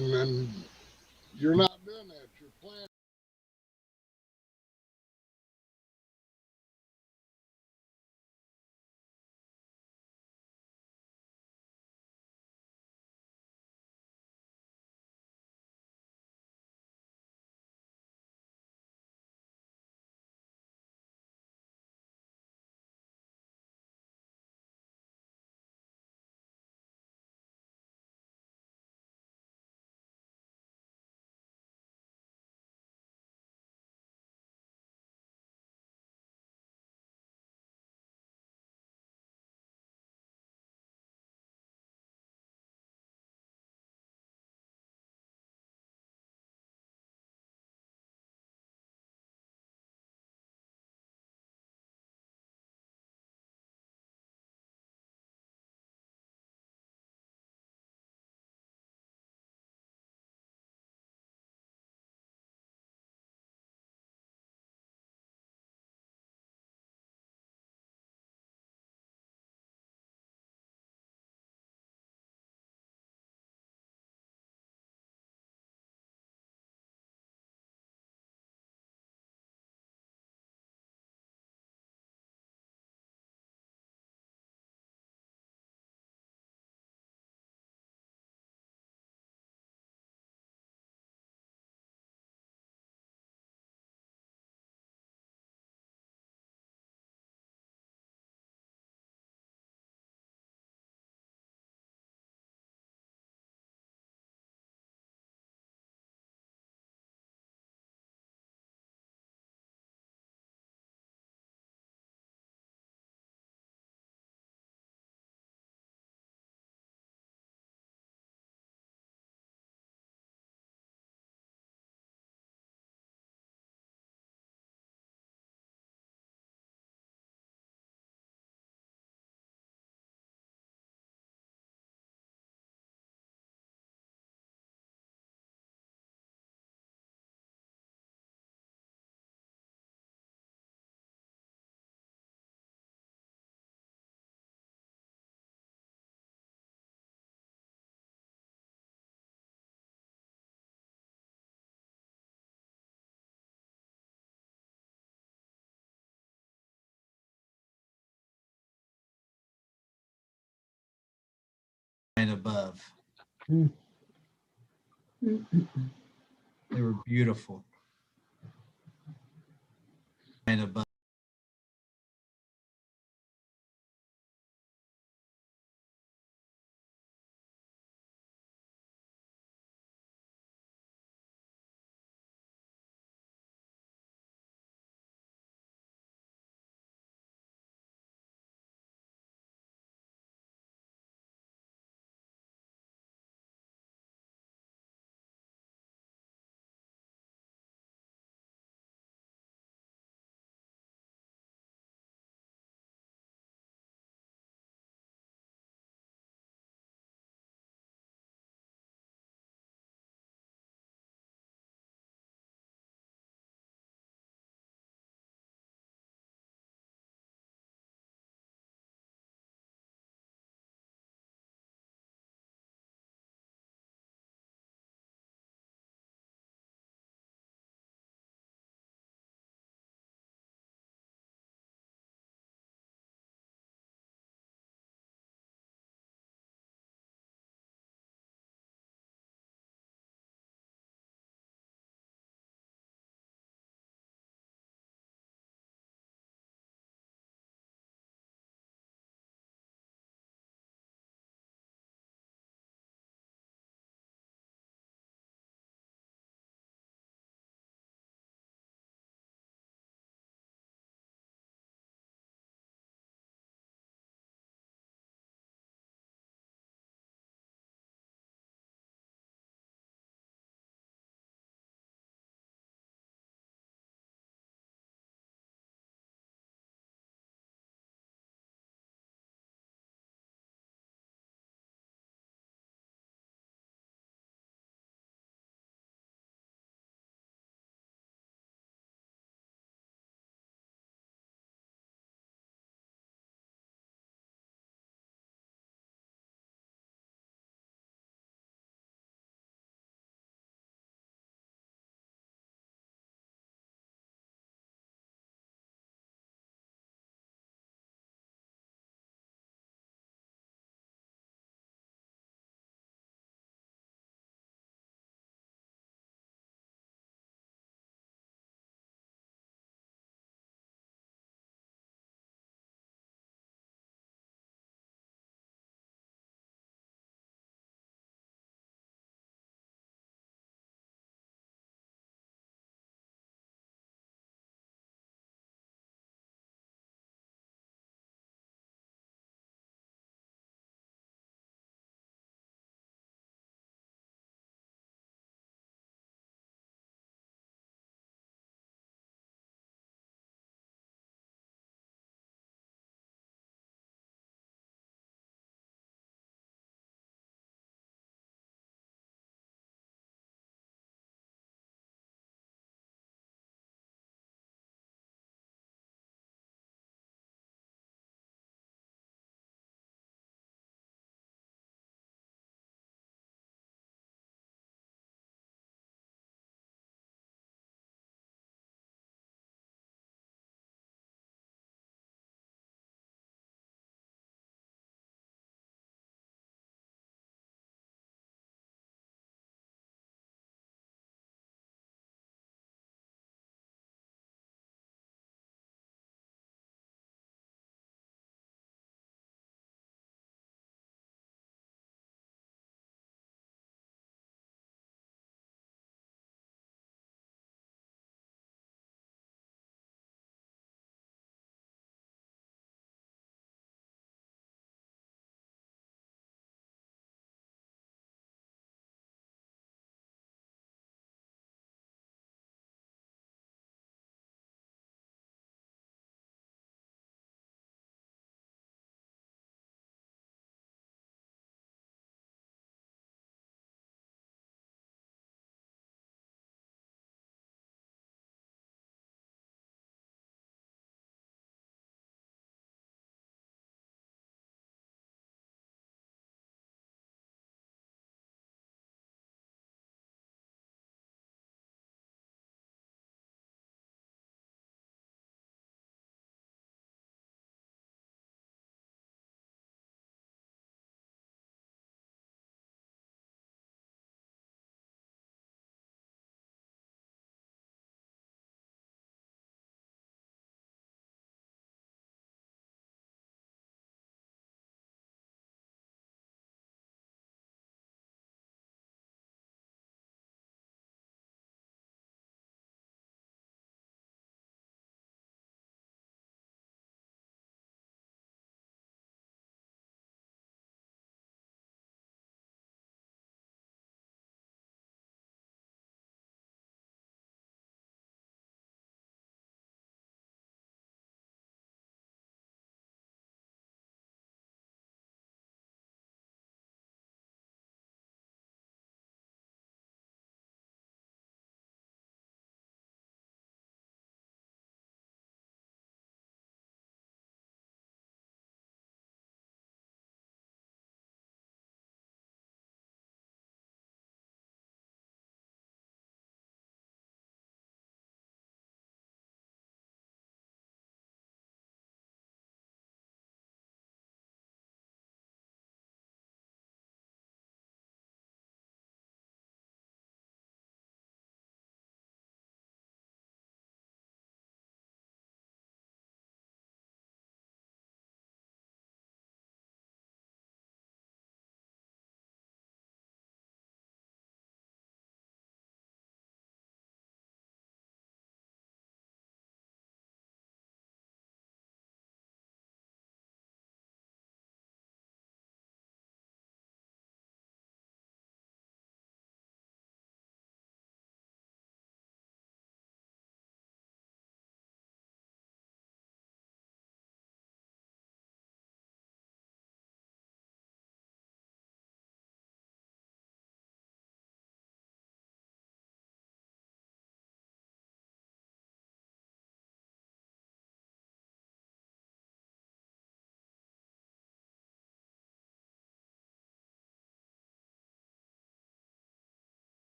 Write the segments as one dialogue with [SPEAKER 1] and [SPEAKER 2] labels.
[SPEAKER 1] and you're not doing that. You're planning.
[SPEAKER 2] And above.
[SPEAKER 3] Mm.
[SPEAKER 2] They were beautiful. And above.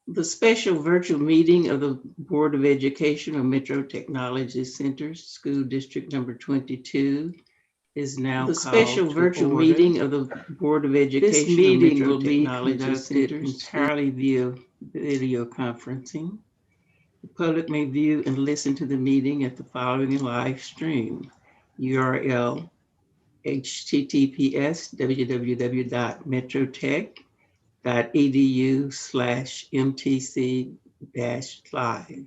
[SPEAKER 3] The special virtual meeting of the Board of Education of Metro Technology Centers, School District Number 22 is now
[SPEAKER 4] The
[SPEAKER 3] called
[SPEAKER 4] special
[SPEAKER 3] to
[SPEAKER 4] virtual
[SPEAKER 3] order.
[SPEAKER 4] meeting of the
[SPEAKER 3] Board of Education
[SPEAKER 4] This meeting
[SPEAKER 3] of Metro
[SPEAKER 4] will be
[SPEAKER 3] Technology
[SPEAKER 4] conducted
[SPEAKER 3] Centers entirely via video conferencing. The public may view and listen to the meeting at the following live stream. URL https://www.metrotech.edu/mtc-live.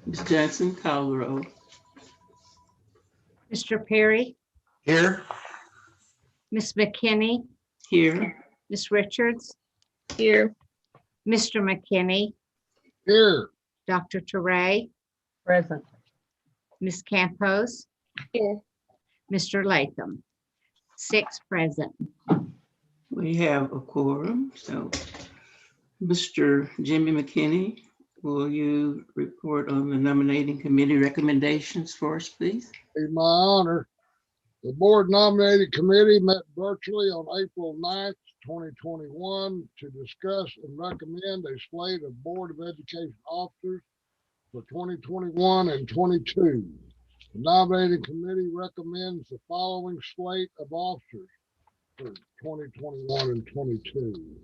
[SPEAKER 3] Ms. Johnson, call the roll.
[SPEAKER 5] Mr. Perry,
[SPEAKER 6] Here.
[SPEAKER 5] Miss McKinney,
[SPEAKER 3] Here.
[SPEAKER 5] Miss Richards,
[SPEAKER 7] Here.
[SPEAKER 5] Mr. McKinney,
[SPEAKER 1] Here.
[SPEAKER 5] Dr. Teray,
[SPEAKER 7] Present.
[SPEAKER 5] Miss Campos,
[SPEAKER 7] Here.
[SPEAKER 5] Mr. Latham. 6 present.
[SPEAKER 3] We have a quorum, so Mr. Jimmy McKinney, will you report on the nominating committee recommendations for us, please?
[SPEAKER 1] Be my honor. The board nominating committee met virtually on April 9th, 2021 to discuss and recommend a slate of Board of Education officers for 2021 and 22. The nominating committee recommends the following slate of officers for 2021 and 22.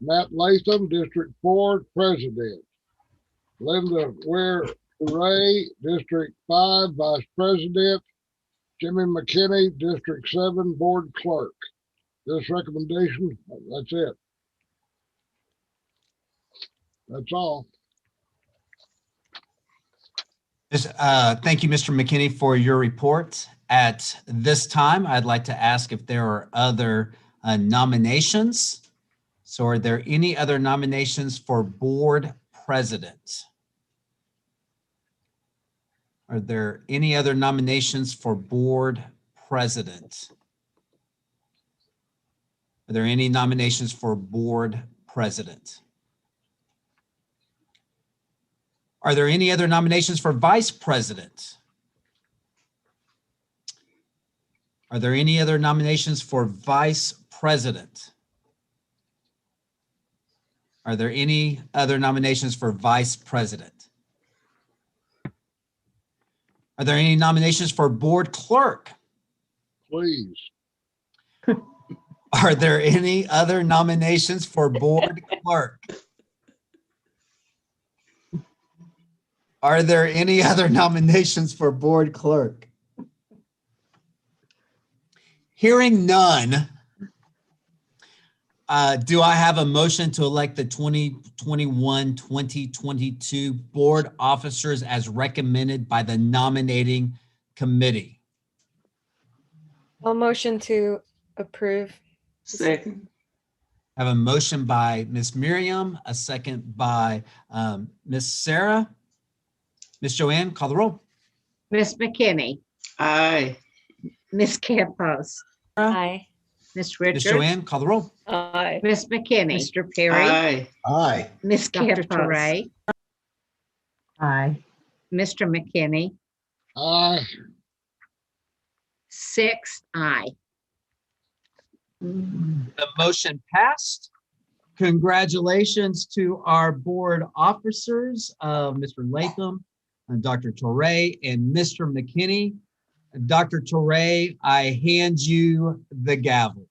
[SPEAKER 1] Matt Latham, District 4, President. Linda Ware Ray, District 5, Vice President. Jimmy McKinney, District 7, Board Clerk. This recommendation, that's it. That's all.
[SPEAKER 2] Thank you, Mr. McKinney, for your report. At this time, I'd like to ask if there are other nominations. So are there any other nominations for board president? Are there any other nominations for board president? Are there any nominations for board president? Are there any other nominations for vice president? Are there any other nominations for vice president? Are there any other nominations for vice president? Are there any nominations for board clerk?
[SPEAKER 1] Please.
[SPEAKER 2] Are there any other nominations for board clerk? Are there any other nominations for board clerk? Hearing none, do I have a motion to elect the 2021-2022 board officers as recommended by the nominating committee?
[SPEAKER 7] I'll motion to approve.
[SPEAKER 3] Second.
[SPEAKER 2] I have a motion by Ms. Miriam, a second by Ms. Sarah. Ms. Joanne, call the roll.
[SPEAKER 5] Miss McKinney,
[SPEAKER 3] Aye.
[SPEAKER 5] Miss Campos,
[SPEAKER 7] Aye.
[SPEAKER 5] Miss
[SPEAKER 2] Ms.
[SPEAKER 5] Richards,
[SPEAKER 2] Joanne, call the roll.
[SPEAKER 7] Aye.
[SPEAKER 5] Miss McKinney, Mr. Perry,
[SPEAKER 3] Aye.
[SPEAKER 6] Aye.
[SPEAKER 5] Miss Dr.
[SPEAKER 7] Campos.
[SPEAKER 5] Teray,
[SPEAKER 7] Aye.
[SPEAKER 5] Mr. McKinney,
[SPEAKER 1] Aye.
[SPEAKER 5] 6 aye.
[SPEAKER 2] The motion passed. Congratulations to our board officers, Mr. Latham, Dr. Torre, and Mr. McKinney. Dr. Torre, I hand you the gavel.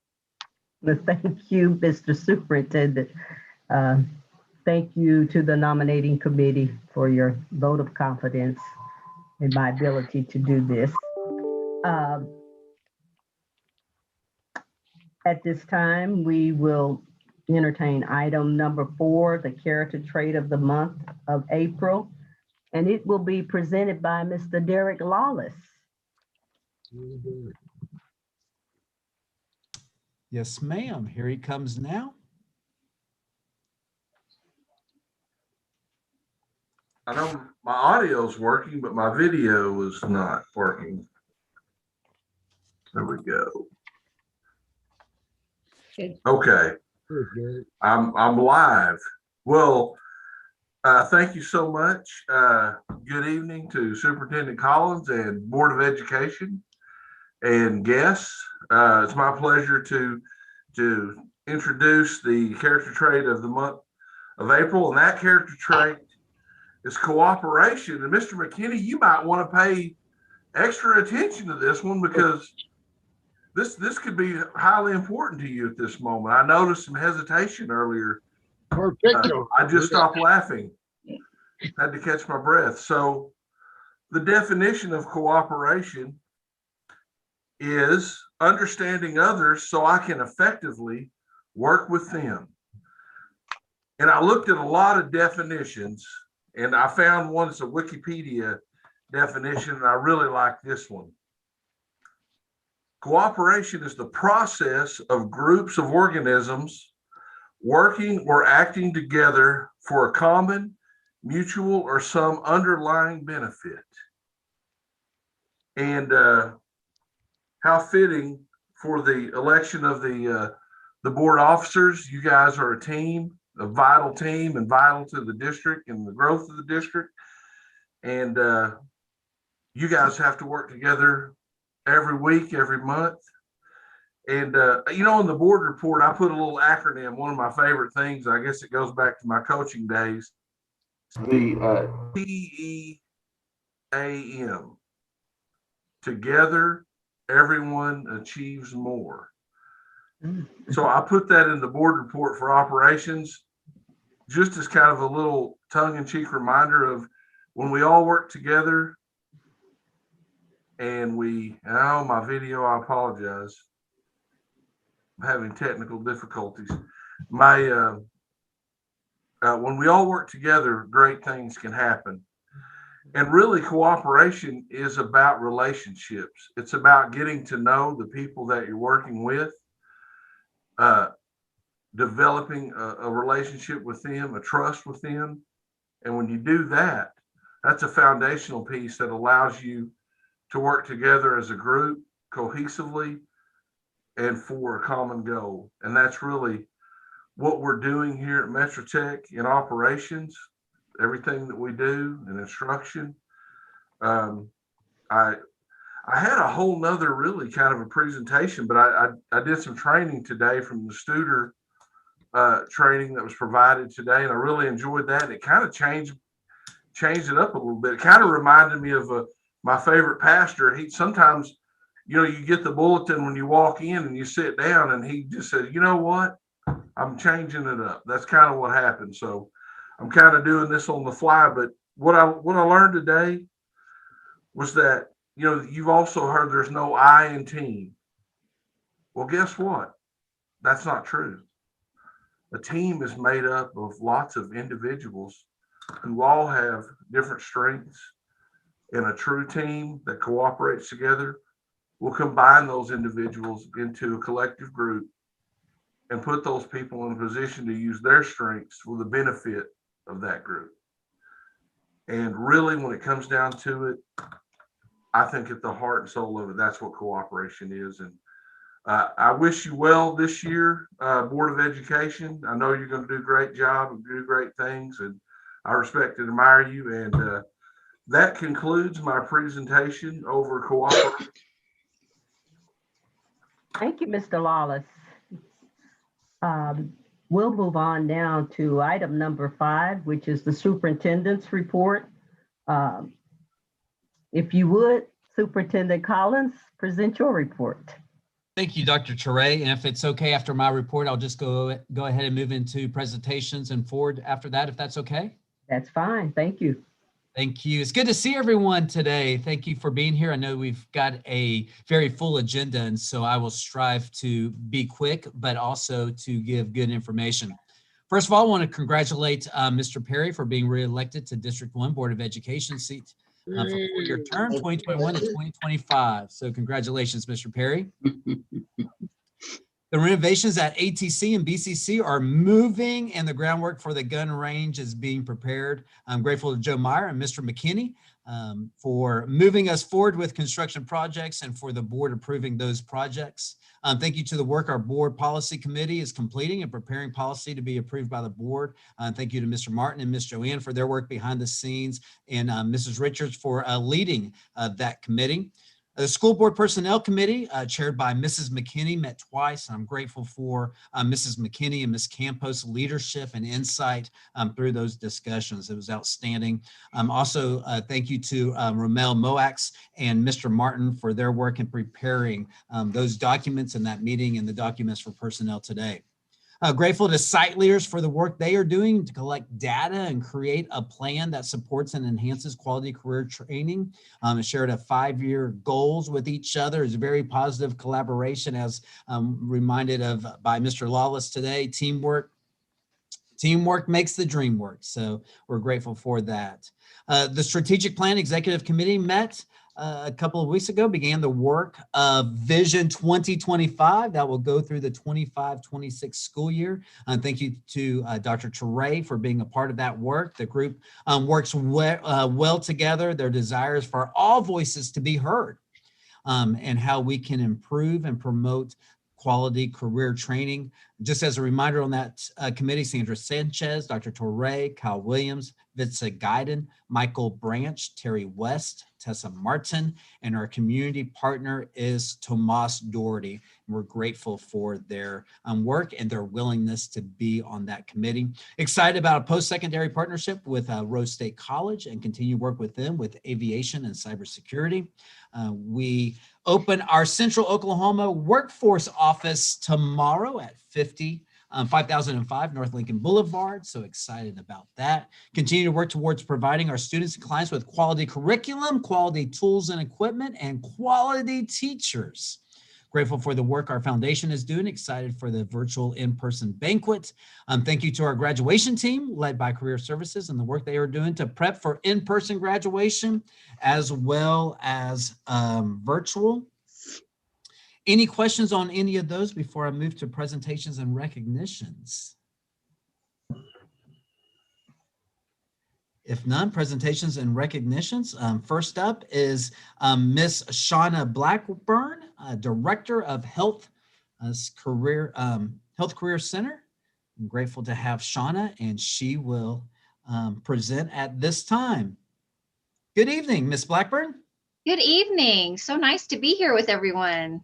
[SPEAKER 8] Well, thank you, Mr. Superintendent. Thank you to the nominating committee for your vote of confidence in my ability to do this. At this time, we will entertain item number 4, the character trait of the month of April, and it will be presented by Mr. Derek Lawless.
[SPEAKER 2] Yes, ma'am. Here he comes now.
[SPEAKER 9] I know my audio's working, but my video is not working. There we go. Okay, I'm live. Well, thank you so much. Good evening to Superintendent Collins and Board of Education and guests. It's my pleasure to introduce the character trait of the month of April, and that character trait is cooperation. And Mr. McKinney, you might want to pay extra attention to this one because this could be highly important to you at this moment. I noticed some hesitation earlier. I just stopped laughing. Had to catch my breath. So the definition of cooperation is understanding others so I can effectively work with them. And I looked at a lot of definitions, and I found one that's a Wikipedia definition, and I really like this one. Cooperation is the process of groups of organisms working or acting together for a common, mutual, or some underlying benefit. And how fitting for the election of the board officers. You guys are a team, a vital team, and vital to the district and the growth of the district. And you guys have to work together every week, every month. And, you know, in the board report, I put a little acronym, one of my favorite things. I guess it goes back to my coaching days. The TEAM. Together, everyone achieves more. So I put that in the board report for operations, just as kind of a little tongue-in-cheek reminder of when we all work together and my video, I apologize. I'm having technical difficulties. When we all work together, great things can happen. And really, cooperation is about relationships. It's about getting to know the people that you're working with, developing a relationship with them, a trust with them. And when you do that, that's a foundational piece that allows you to work together as a group cohesively and for a common goal. And that's really what we're doing here at Metro Tech in operations, everything that we do in instruction. I had a whole nother really kind of a presentation, but I did some training today from the Studer training that was provided today, and I really enjoyed that. It kind of changed it up a little bit. It kind of reminded me of my favorite pastor. He sometimes, you know, you get the bulletin when you walk in and you sit down, and he just said, you know what, I'm changing it up. That's kind of what happened. So I'm kind of doing this on the fly. But what I learned today was that, you know, you've also heard there's no I in team. Well, guess what? That's not true. A team is made up of lots of individuals who all have different strengths, and a true team that cooperates together will combine those individuals into a collective group and put those people in a position to use their strengths for the benefit of that group. And really, when it comes down to it, I think at the heart and soul of it, that's what cooperation is. And I wish you well this year, Board of Education. I know you're going to do a great job and do great things, and I respect and admire you. And that concludes my presentation over cooperation.
[SPEAKER 8] Thank you, Mr. Lawless. We'll move on now to item number 5, which is the superintendent's report. If you would, Superintendent Collins, present your report.
[SPEAKER 2] Thank you, Dr. Touré. And if it's okay, after my report, I'll just go ahead and move into presentations and forward after that, if that's okay.
[SPEAKER 8] That's fine. Thank you.
[SPEAKER 2] Thank you. It's good to see everyone today. Thank you for being here. I know we've got a very full agenda, and so I will strive to be quick, but also to give good information. First of all, I want to congratulate Mr. Perry for being reelected to District 1 Board of Education seat for 4-year term, 2021 to 2025. So congratulations, Mr. Perry. The renovations at ATC and BCC are moving, and the groundwork for the gun range is being prepared. I'm grateful to Joe Meyer and Mr. McKinney for moving us forward with construction projects and for the board approving those projects. Thank you to the work our board policy committee is completing and preparing policy to be approved by the board. Thank you to Mr. Martin and Ms. Joanne for their work behind the scenes, and Mrs. Richards for leading that committee. The School Board Personnel Committee, chaired by Mrs. McKinney, met twice. I'm grateful for Mrs. McKinney and Ms. Campos' leadership and insight through those discussions. It was outstanding. Also, thank you to Romel Moax and Mr. Martin for their work in preparing those documents in that meeting and the documents for personnel today. Grateful to site leaders for the work they are doing to collect data and create a plan that supports and enhances quality career training. Shared a 5-year goals with each other. Is very positive collaboration, as reminded of by Mr. Lawless today. Teamwork makes the dream work. So we're grateful for that. The Strategic Plan Executive Committee met a couple of weeks ago, began the work of Vision 2025 that will go through the 25-26 school year. Thank you to Dr. Teray for being a part of that work. The group works well together. Their desires for all voices to be heard and how we can improve and promote quality career training. Just as a reminder on that committee, Sandra Sanchez, Dr. Torre, Kyle Williams, Vitsa Guiden, Michael Branch, Terry West, Tessa Martin, and our community partner is Tomas Doherty. And we're grateful for their work and their willingness to be on that committee. Excited about a post-secondary partnership with Rose State College and continue work with them with aviation and cybersecurity. We open our Central Oklahoma Workforce Office tomorrow at 5005 North Lincoln Boulevard. So excited about that. Continue to work towards providing our students and clients with quality curriculum, quality tools and equipment, and quality teachers. Grateful for the work our foundation is doing. Excited for the virtual in-person banquet. Thank you to our graduation team led by Career Services and the work they are doing to prep for in-person graduation as well as virtual. Any questions on any of those before I move to presentations and recognitions? If none, presentations and recognitions. First up is Miss Shauna Blackburn, Director of Health Career Center. I'm grateful to have Shauna, and she will present at this time. Good evening, Miss Blackburn.
[SPEAKER 4] Good evening. So nice to be here with everyone.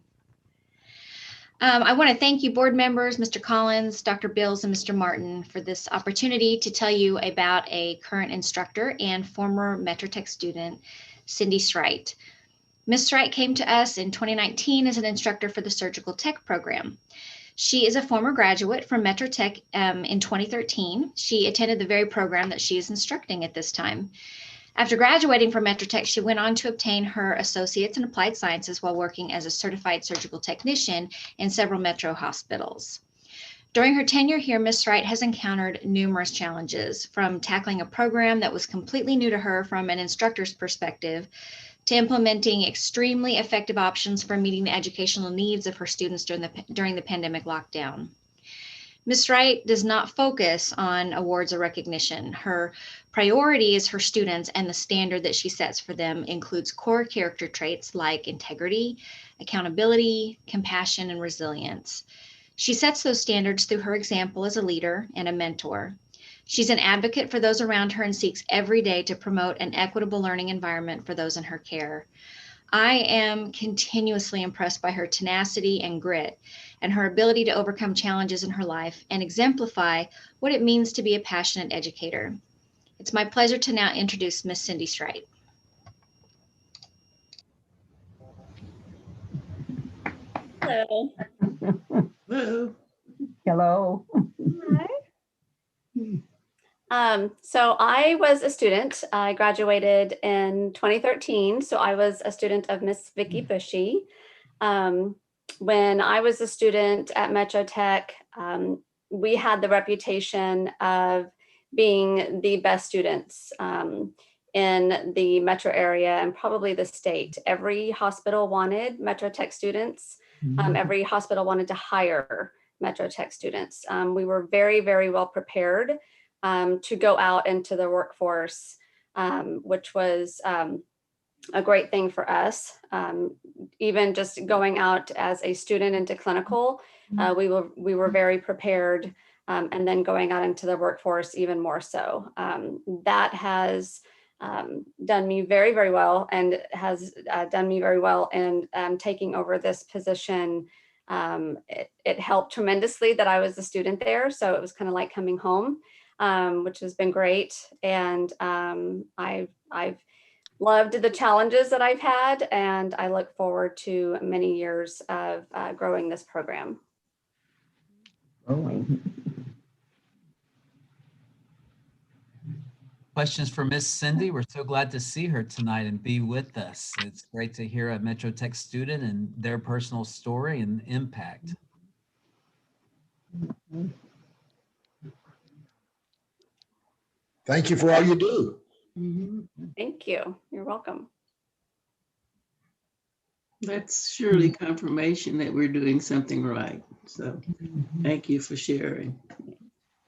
[SPEAKER 4] I want to thank you, board members, Mr. Collins, Dr. Bills, and Mr. Martin, for this opportunity to tell you about a current instructor and former Metro Tech student, Cindy Strite. Ms. Strite came to us in 2019 as an instructor for the Surgical Tech program. She is a former graduate from Metro Tech in 2013. She attended the very program that she is instructing at this time. After graduating from Metro Tech, she went on to obtain her associates in applied sciences while working as a certified surgical technician in several Metro hospitals. During her tenure here, Ms. Strite has encountered numerous challenges, from tackling a program that was completely new to her from an instructor's perspective, to implementing extremely effective options for meeting the educational needs of her students during the pandemic lockdown. Ms. Strite does not focus on awards or recognition. Her priority is her students, and the standard that she sets for them includes core character traits like integrity, accountability, compassion, and resilience. She sets those standards through her example as a leader and a mentor. She's an advocate for those around her and seeks every day to promote an equitable learning environment for those in her care. I am continuously impressed by her tenacity and grit and her ability to overcome challenges in her life and exemplify what it means to be a passionate educator. It's my pleasure to now introduce Miss Cindy Strite.
[SPEAKER 6] Hello.
[SPEAKER 3] Hello.
[SPEAKER 8] Hello.
[SPEAKER 6] Hi. So I was a student. I graduated in 2013. So I was a student of Miss Vicki Bushy. When I was a student at Metro Tech, we had the reputation of being the best students in the metro area and probably the state. Every hospital wanted Metro Tech students. Every hospital wanted to hire Metro Tech students. We were very, very well prepared to go out into the workforce, which was a great thing for us. Even just going out as a student into clinical, we were very prepared, and then going out into the workforce even more so. That has done me very, very well and has done me very well. And taking over this position, it helped tremendously that I was a student there. So it was kind of like coming home, which has been great. And I've loved the challenges that I've had, and I look forward to many years of growing this program.
[SPEAKER 2] Questions for Miss Cindy? We're so glad to see her tonight and be with us. It's great to hear a Metro Tech student and their personal story and impact.
[SPEAKER 10] Thank you for all you do.
[SPEAKER 6] Thank you. You're welcome.
[SPEAKER 3] That's surely confirmation that we're doing something right. So thank you for sharing.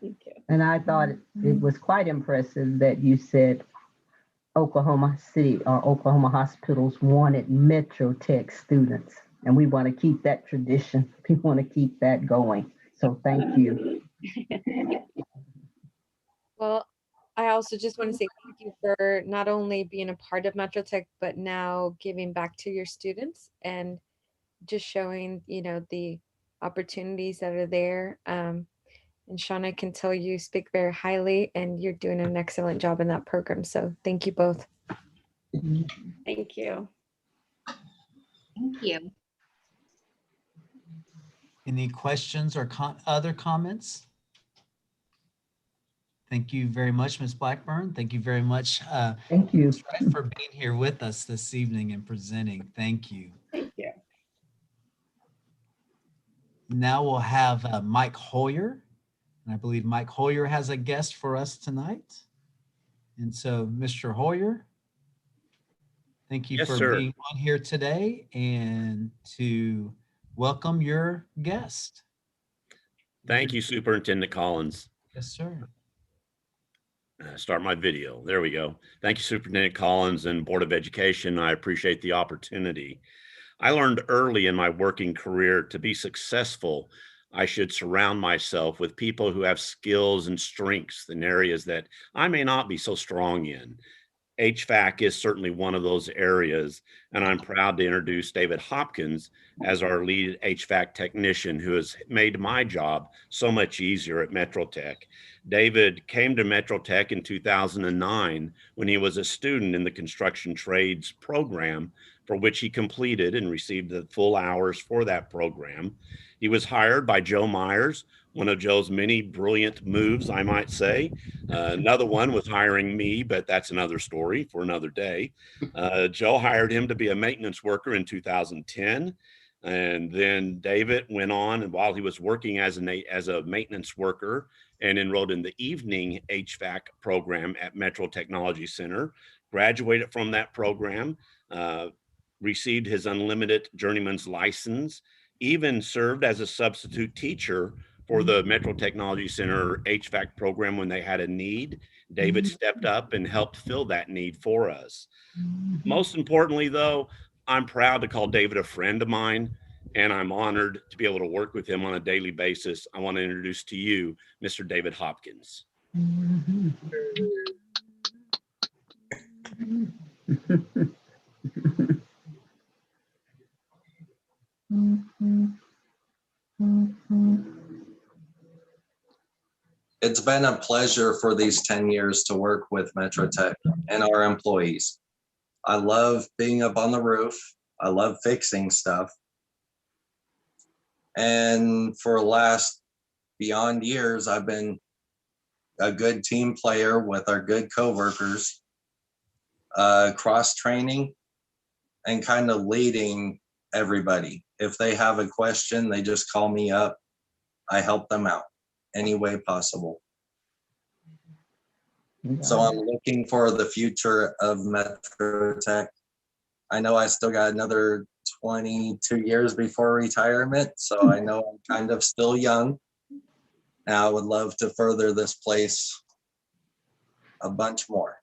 [SPEAKER 6] Thank you.
[SPEAKER 8] And I thought it was quite impressive that you said Oklahoma City or Oklahoma hospitals wanted Metro Tech students. And we want to keep that tradition. People want to keep that going. So thank you.
[SPEAKER 7] Well, I also just want to say thank you for not only being a part of Metro Tech, but now giving back to your students and just showing, you know, the opportunities that are there. And Shauna can tell you speak very highly, and you're doing an excellent job in that program. So thank you both.
[SPEAKER 6] Thank you.
[SPEAKER 4] Thank you.
[SPEAKER 2] Any questions or other comments? Thank you very much, Ms. Blackburn. Thank you very much
[SPEAKER 8] Thank you
[SPEAKER 2] for being here with us this evening and presenting. Thank you.
[SPEAKER 6] Thank you.
[SPEAKER 2] Now we'll have Mike Hoyer. And I believe Mike Hoyer has a guest for us tonight. And so, Mr. Hoyer, thank you for being on here today and to welcome your guest.
[SPEAKER 11] Thank you, Superintendent Collins.
[SPEAKER 2] Yes, sir.
[SPEAKER 11] Start my video. There we go. Thank you, Superintendent Collins and Board of Education. I appreciate the opportunity. I learned early in my working career to be successful, I should surround myself with people who have skills and strengths in areas that I may not be so strong in. HVAC is certainly one of those areas, and I'm proud to introduce David Hopkins as our lead HVAC technician, who has made my job so much easier at Metro Tech. David came to Metro Tech in 2009 when he was a student in the construction trades program, for which he completed and received the full hours for that program. He was hired by Joe Myers, one of Joe's many brilliant moves, I might say. Another one was hiring me, but that's another story for another day. Joe hired him to be a maintenance worker in 2010. And then David went on, and while he was working as a maintenance worker and enrolled in the evening HVAC program at Metro Technology Center, graduated from that program, received his unlimited journeyman's license, even served as a substitute teacher for the Metro Technology Center HVAC program when they had a need. David stepped up and helped fill that need for us. Most importantly, though, I'm proud to call David a friend of mine, and I'm honored to be able to work with him on a daily basis. I want to introduce to you Mr. David Hopkins.
[SPEAKER 12] It's been a pleasure for these 10 years to work with Metro Tech and our employees. I love being up on the roof. I love fixing stuff. And for the last beyond years, I've been a good team player with our good coworkers, cross-training and kind of leading everybody. If they have a question, they just call me up. I help them out any way possible. So I'm looking for the future of Metro Tech. I know I still got another 22 years before retirement, so I know I'm kind of still young. And I would love to further this place a bunch more.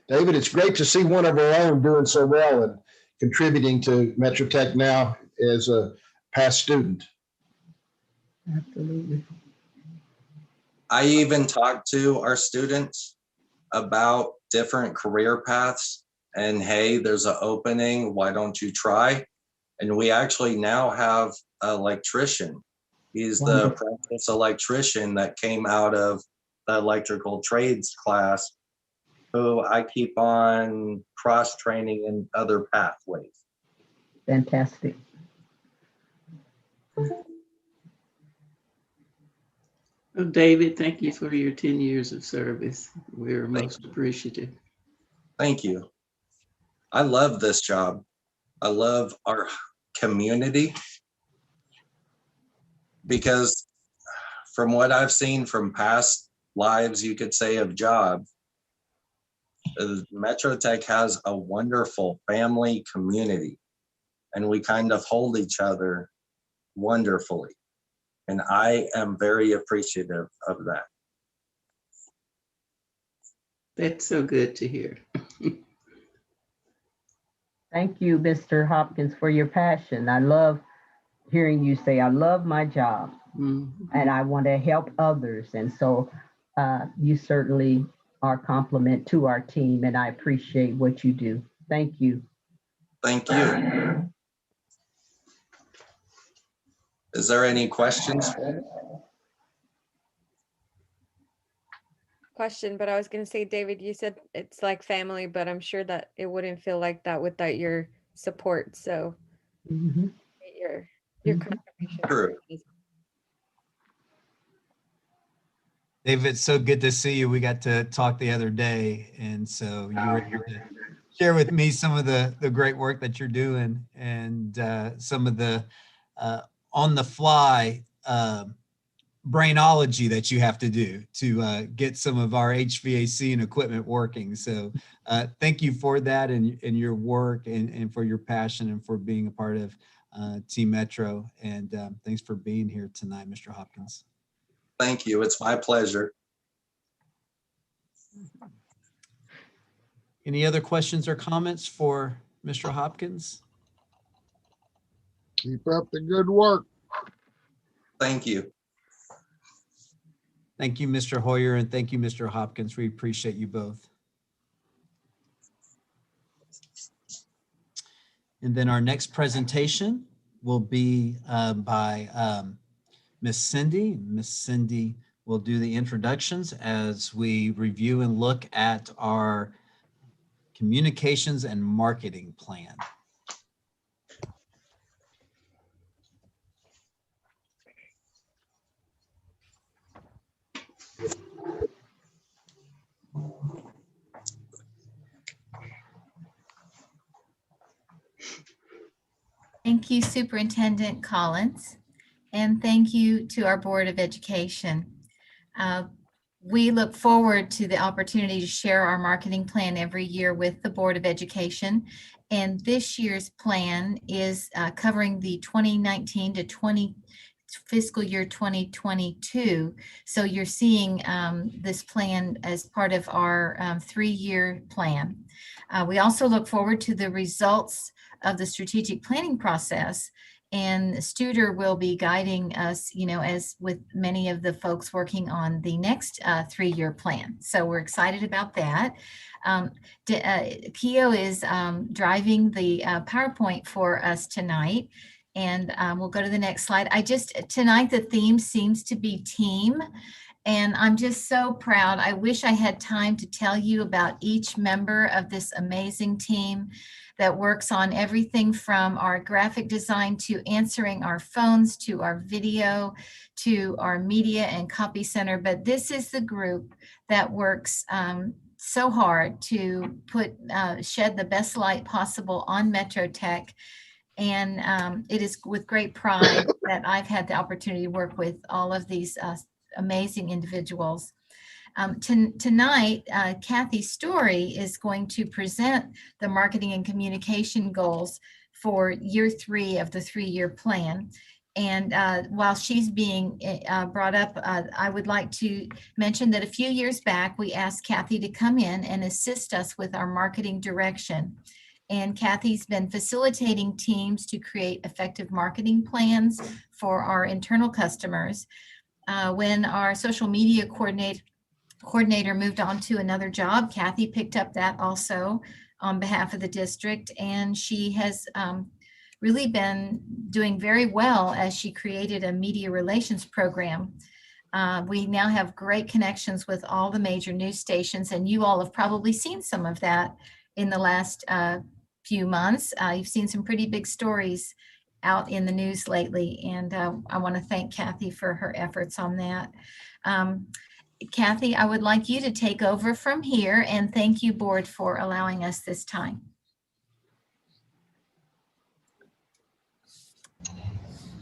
[SPEAKER 10] David, it's great to see one of our own doing so well and contributing to Metro Tech now as a past student.
[SPEAKER 8] Absolutely.
[SPEAKER 12] I even talked to our students about different career paths and hey, there's an opening, why don't you try? And we actually now have an electrician. He's the apprentice electrician that came out of the electrical trades class, who I keep on cross-training in other pathways.
[SPEAKER 8] Fantastic.
[SPEAKER 3] Well, David, thank you for your 10 years of service. We're most appreciative.
[SPEAKER 12] Thank you. I love this job. I love our community because from what I've seen from past lives, you could say, of jobs, Metro Tech has a wonderful family community and we kind of hold each other wonderfully. And I am very appreciative of that.
[SPEAKER 3] That's so good to hear.
[SPEAKER 8] Thank you, Mr. Hopkins, for your passion. I love hearing you say, I love my job and I want to help others. And so you certainly are a compliment to our team and I appreciate what you do. Thank you.
[SPEAKER 12] Thank you. Is there any questions?
[SPEAKER 7] Question, but I was going to say, David, you said it's like family, but I'm sure that it wouldn't feel like that without your support. So your confirmation.
[SPEAKER 12] True.
[SPEAKER 2] David, it's so good to see you. We got to talk the other day, and so you were able to share with me some of the great work that you're doing and some of the on-the-fly brainology that you have to do to get some of our HVAC and equipment working. So thank you for that and your work and for your passion and for being a part of Team Metro. And thanks for being here tonight, Mr. Hopkins.
[SPEAKER 12] Thank you. It's my pleasure.
[SPEAKER 2] Any other questions or comments for Mr. Hopkins?
[SPEAKER 1] Keep up the good work.
[SPEAKER 12] Thank you.
[SPEAKER 2] Thank you, Mr. Hoyer, and thank you, Mr. Hopkins. We appreciate you both. And then our next presentation will be by Miss Cindy. Miss Cindy will do the introductions as we review and look at our communications and marketing plan.
[SPEAKER 13] Thank you, Superintendent Collins, and thank you to our Board of Education. We look forward to the opportunity to share our marketing plan every year with the Board of Education. And this year's plan is covering the 2019 to fiscal year 2022. So you're seeing this plan as part of our 3-year plan. We also look forward to the results of the strategic planning process, and Studer will be guiding us, as with many of the folks working on the next 3-year plan. So we're excited about that. Keo is driving the PowerPoint for us tonight, and we'll go to the next slide. Tonight the theme seems to be team, and I'm just so proud. I wish I had time to tell you about each member of this amazing team that works on everything from our graphic design to answering our phones, to our video, to our media and copy center. But this is the group that works so hard to shed the best light possible on Metro Tech. And it is with great pride that I've had the opportunity to work with all of these amazing individuals. Tonight, Kathy Story is going to present the marketing and communication goals for year 3 of the 3-year plan. And while she's being brought up, I would like to mention that a few years back, we asked Kathy to come in and assist us with our marketing direction. And Kathy's been facilitating teams to create effective marketing plans for our internal customers. When our social media coordinator moved on to another job, Kathy picked up that also on behalf of the district, and she has really been doing very well as she created a media relations program. We now have great connections with all the major news stations, and you all have probably seen some of that in the last few months. You've seen some pretty big stories out in the news lately, and I want to thank Kathy for her efforts on that. Kathy, I would like you to take over from here, and thank you, board, for allowing us this time.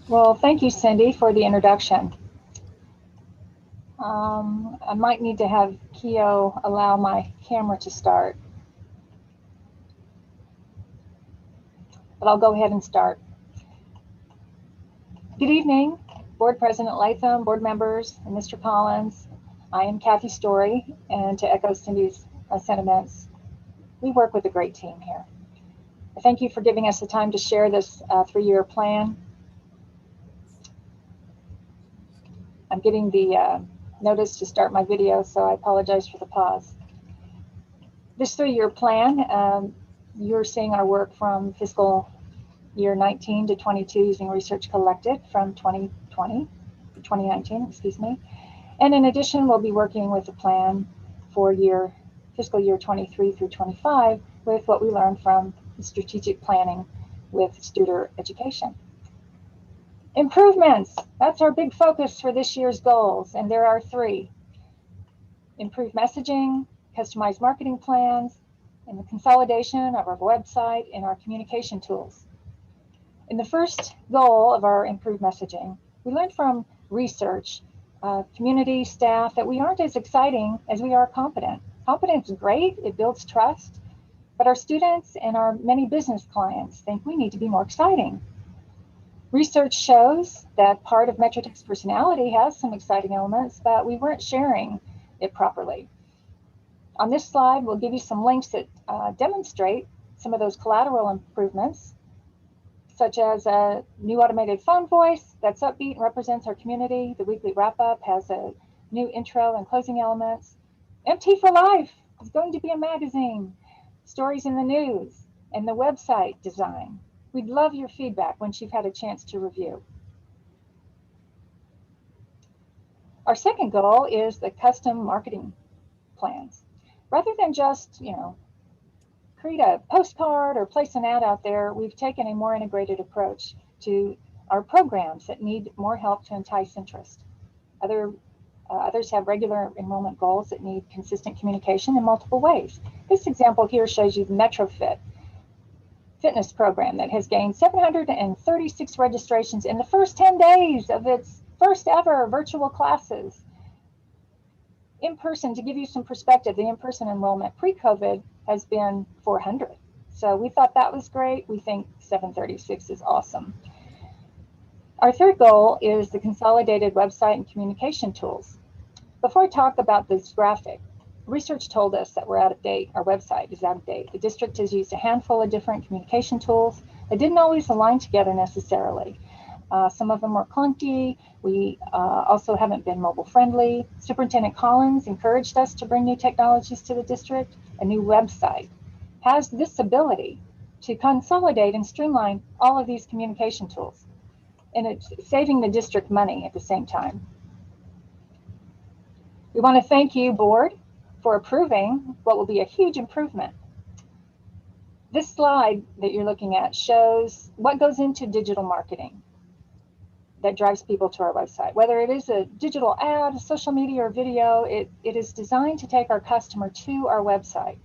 [SPEAKER 14] Well, thank you, Cindy, for the introduction. I might need to have Keo allow my camera to start, but I'll go ahead and start. Good evening, Board President Latham, board members, and Mr. Collins. I am Kathy Story, and to echo Cindy's sentiments, we work with a great team here. Thank you for giving us the time to share this 3-year plan. I'm getting the notice to start my video, so I apologize for the pause. This 3-year plan, you're seeing our work from fiscal year 19 to 22 using research collected from 2020 to 2019, excuse me. And in addition, we'll be working with a plan for fiscal year 23 through 25 with what we learned from strategic planning with student education. Improvements, that's our big focus for this year's goals, and there are 3. Improved messaging, customized marketing plans, and the consolidation of our website and our communication tools. In the first goal of our improved messaging, we learned from research, community, staff, that we aren't as exciting as we are competent. Competence is great, it builds trust, but our students and our many business clients think we need to be more exciting. Research shows that part of Metro Tech's personality has some exciting elements, but we weren't sharing it properly. On this slide, we'll give you some links that demonstrate some of those collateral improvements, such as a new automated phone voice that's upbeat and represents our community. The weekly wrap-up has a new intro and closing elements. MT for Life is going to be a magazine, stories in the news, and the website design. We'd love your feedback once you've had a chance to review. Our second goal is the custom marketing plans. Rather than just, create a postcard or place an ad out there, we've taken a more integrated approach to our programs that need more help to entice interest. Others have regular enrollment goals that need consistent communication in multiple ways. This example here shows you the MetroFit fitness program that has gained 736 registrations in the first 10 days of its first ever virtual classes. In person, to give you some perspective, the in-person enrollment pre-COVID has been 400. So we thought that was great. We think 736 is awesome. Our third goal is the consolidated website and communication tools. Before I talk about this graphic, research told us that we're out of date. Our website is out of date. The district has used a handful of different communication tools that didn't always align together necessarily. Some of them were clunky. We also haven't been mobile friendly. Superintendent Collins encouraged us to bring new technologies to the district. A new website has this ability to consolidate and streamline all of these communication tools. And it's saving the district money at the same time. We want to thank you, board, for approving what will be a huge improvement. This slide that you're looking at shows what goes into digital marketing that drives people to our website. Whether it is a digital ad, social media, or video, it is designed to take our customer to our website.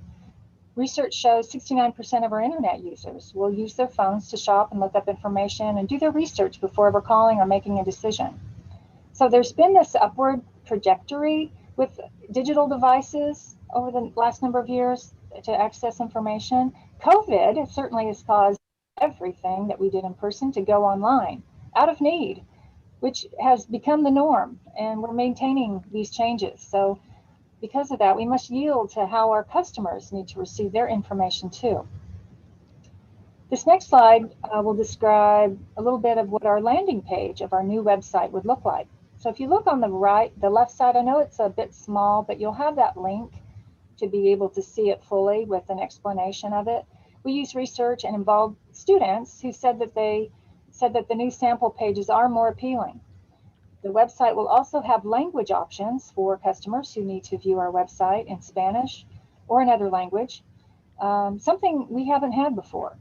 [SPEAKER 14] Research shows 69% of our internet users will use their phones to shop and look up information and do their research before ever calling or making a decision. So there's been this upward trajectory with digital devices over the last number of years to access information. COVID certainly has caused everything that we did in person to go online out of need, which has become the norm, and we're maintaining these changes. So because of that, we must yield to how our customers need to receive their information too. This next slide will describe a little bit of what our landing page of our new website would look like. So if you look on the right, the left side, I know it's a bit small, but you'll have that link to be able to see it fully with an explanation of it. We use research and involved students who said that the new sample pages are more appealing. The website will also have language options for customers who need to view our website in Spanish or another language, something we haven't had before.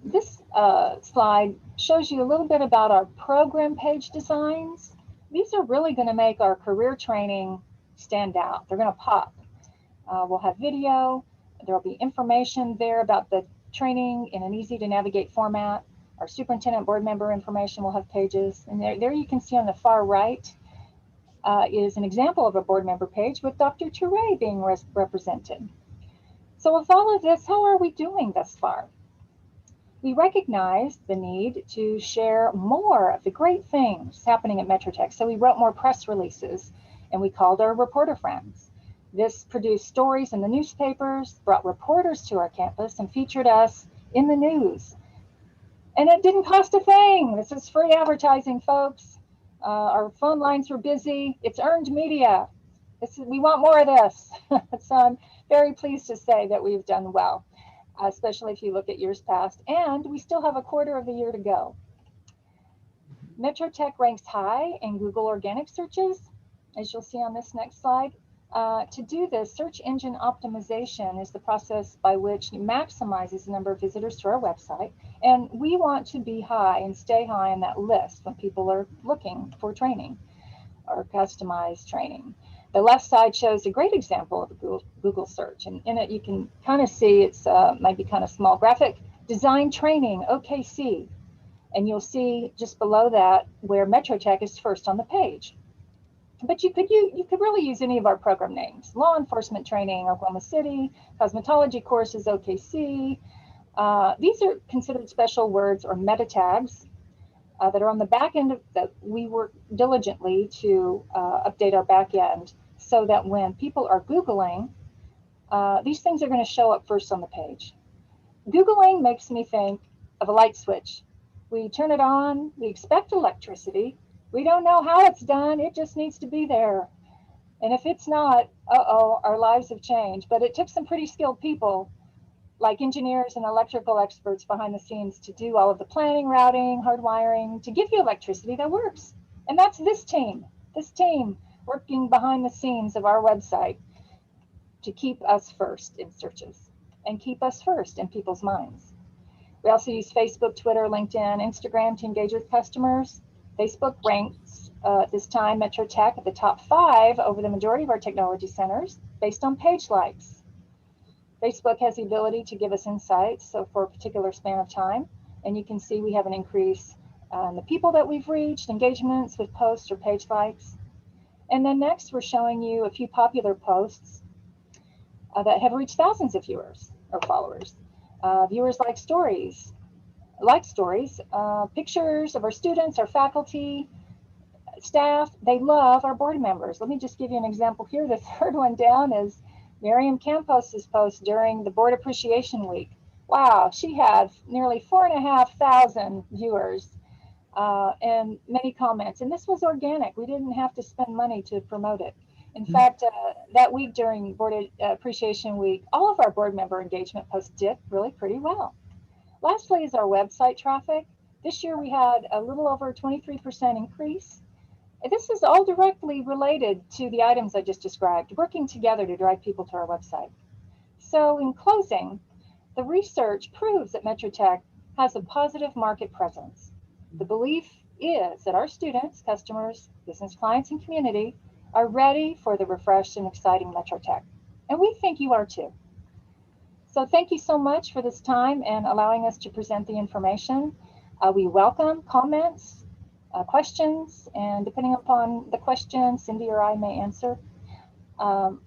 [SPEAKER 14] This slide shows you a little bit about our program page designs. These are really going to make our career training stand out. They're going to pop. We'll have video. There will be information there about the training in an easy to navigate format. Our superintendent board member information will have pages. And there you can see on the far right is an example of a board member page with Dr. Touré being represented. So with all of this, how are we doing thus far? We recognize the need to share more of the great things happening at Metro Tech. So we wrote more press releases and we called our reporter friends. This produced stories in the newspapers, brought reporters to our campus and featured us in the news. And it didn't cost a thing. This is free advertising, folks. Our phone lines were busy. It's earned media. We want more of this. So I'm very pleased to say that we've done well, especially if you look at years past. And we still have a quarter of the year to go. Metro Tech ranks high in Google organic searches, as you'll see on this next slide. To do this, search engine optimization is the process by which it maximizes the number of visitors to our website. And we want to be high and stay high on that list when people are looking for training or customized training. The left side shows a great example of a Google search. And in it, you can kind of see it's might be kind of small. Graphic design training, OKC. And you'll see just below that where Metro Tech is first on the page. But you could really use any of our program names. Law enforcement training, Oklahoma City, cosmetology courses, OKC. These are considered special words or meta tags that are on the back end of that we work diligently to update our back end so that when people are Googling, these things are going to show up first on the page. Googling makes me think of a light switch. We turn it on, we expect electricity. We don't know how it's done, it just needs to be there. And if it's not, uh-oh, our lives have changed. But it took some pretty skilled people like engineers and electrical experts behind the scenes to do all of the planning, routing, hardwiring, to give you electricity that works. And that's this team working behind the scenes of our website to keep us first in searches and keep us first in people's minds. We also use Facebook, Twitter, LinkedIn, Instagram to engage with customers. Facebook ranks this time Metro Tech at the top 5 over the majority of our technology centers based on page likes. Facebook has the ability to give us insights so for a particular span of time. And you can see we have an increase in the people that we've reached, engagements with posts or page likes. And then next, we're showing you a few popular posts that have reached thousands of viewers or followers. Viewers like stories, pictures of our students, our faculty, staff. They love our board members. Let me just give you an example here. The third one down is Miriam Campos's post during the Board Appreciation Week. Wow, she had nearly 4,500 viewers and many comments. And this was organic. We didn't have to spend money to promote it. In fact, that week during Board Appreciation Week, all of our board member engagement posts did really pretty well. Lastly is our website traffic. This year we had a little over 23% increase. This is all directly related to the items I just described, working together to drive people to our website. So in closing, the research proves that Metro Tech has a positive market presence. The belief is that our students, customers, business clients, and community are ready for the refreshed and exciting Metro Tech. And we think you are too. So thank you so much for this time and allowing us to present the information. We welcome comments, questions, and depending upon the question, Cindy or I may answer. I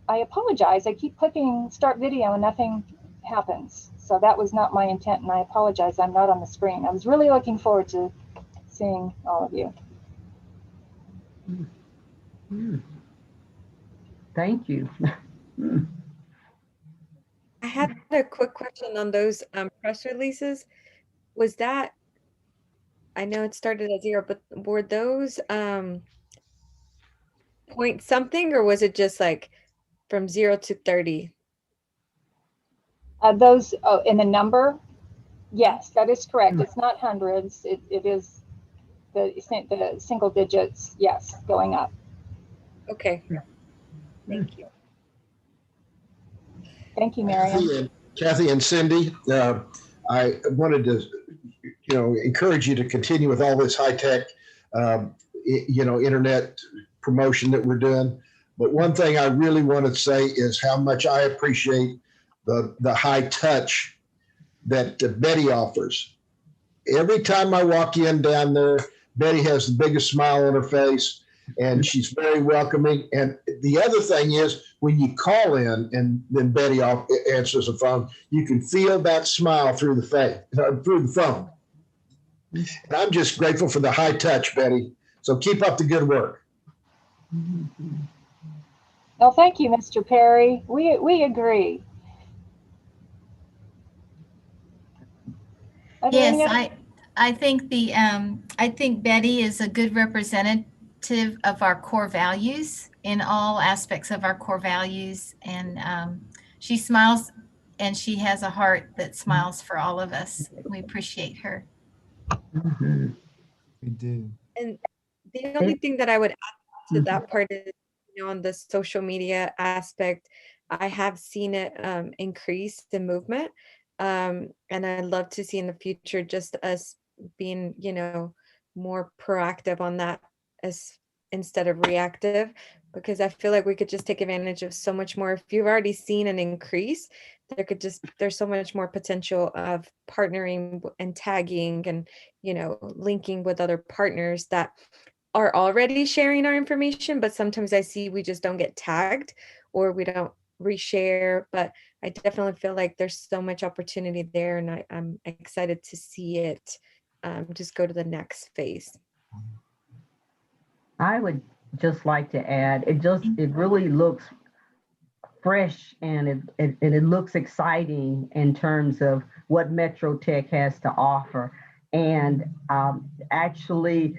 [SPEAKER 14] apologize. I keep clicking start video and nothing happens. So that was not my intent, and I apologize. I'm not on the screen. I was really looking forward to seeing all of you.
[SPEAKER 8] Thank you.
[SPEAKER 7] I had a quick question on those press releases. Was that I know it started at 0, but were those point something, or was it just like from 0 to 30?
[SPEAKER 14] Those, oh, in the number? Yes, that is correct. It's not hundreds. It is the single digits, yes, going up.
[SPEAKER 7] Okay. Thank you.
[SPEAKER 14] Thank you, Miriam.
[SPEAKER 10] Kathy and Cindy, I wanted to, encourage you to continue with all this high tech, internet promotion that we're doing. But one thing I really want to say is how much I appreciate the high touch that Betty offers. Every time I walk in down there, Betty has the biggest smile on her face, and she's very welcoming. And the other thing is, when you call in and then Betty answers the phone, you can feel that smile through the phone. And I'm just grateful for the high touch, Betty. So keep up the good work.
[SPEAKER 14] Well, thank you, Mr. Perry. We agree.
[SPEAKER 13] Yes, I think I think Betty is a good representative of our core values in all aspects of our core values, and she smiles, and she has a heart that smiles for all of us. We appreciate her.
[SPEAKER 2] We do.
[SPEAKER 7] And the only thing that I would add to that part is, on the social media aspect, I have seen it increase the movement. And I'd love to see in the future just us being, more proactive on that as instead of reactive, because I feel like we could just take advantage of so much more. If you've already seen an increase, there's so much more potential of partnering and tagging and, linking with other partners that are already sharing our information, but sometimes I see we just don't get tagged or we don't reshare. But I definitely feel like there's so much opportunity there, and I'm excited to see it just go to the next phase.
[SPEAKER 8] I would just like to add, it really looks fresh, and it looks exciting in terms of what Metro Tech has to offer. And actually,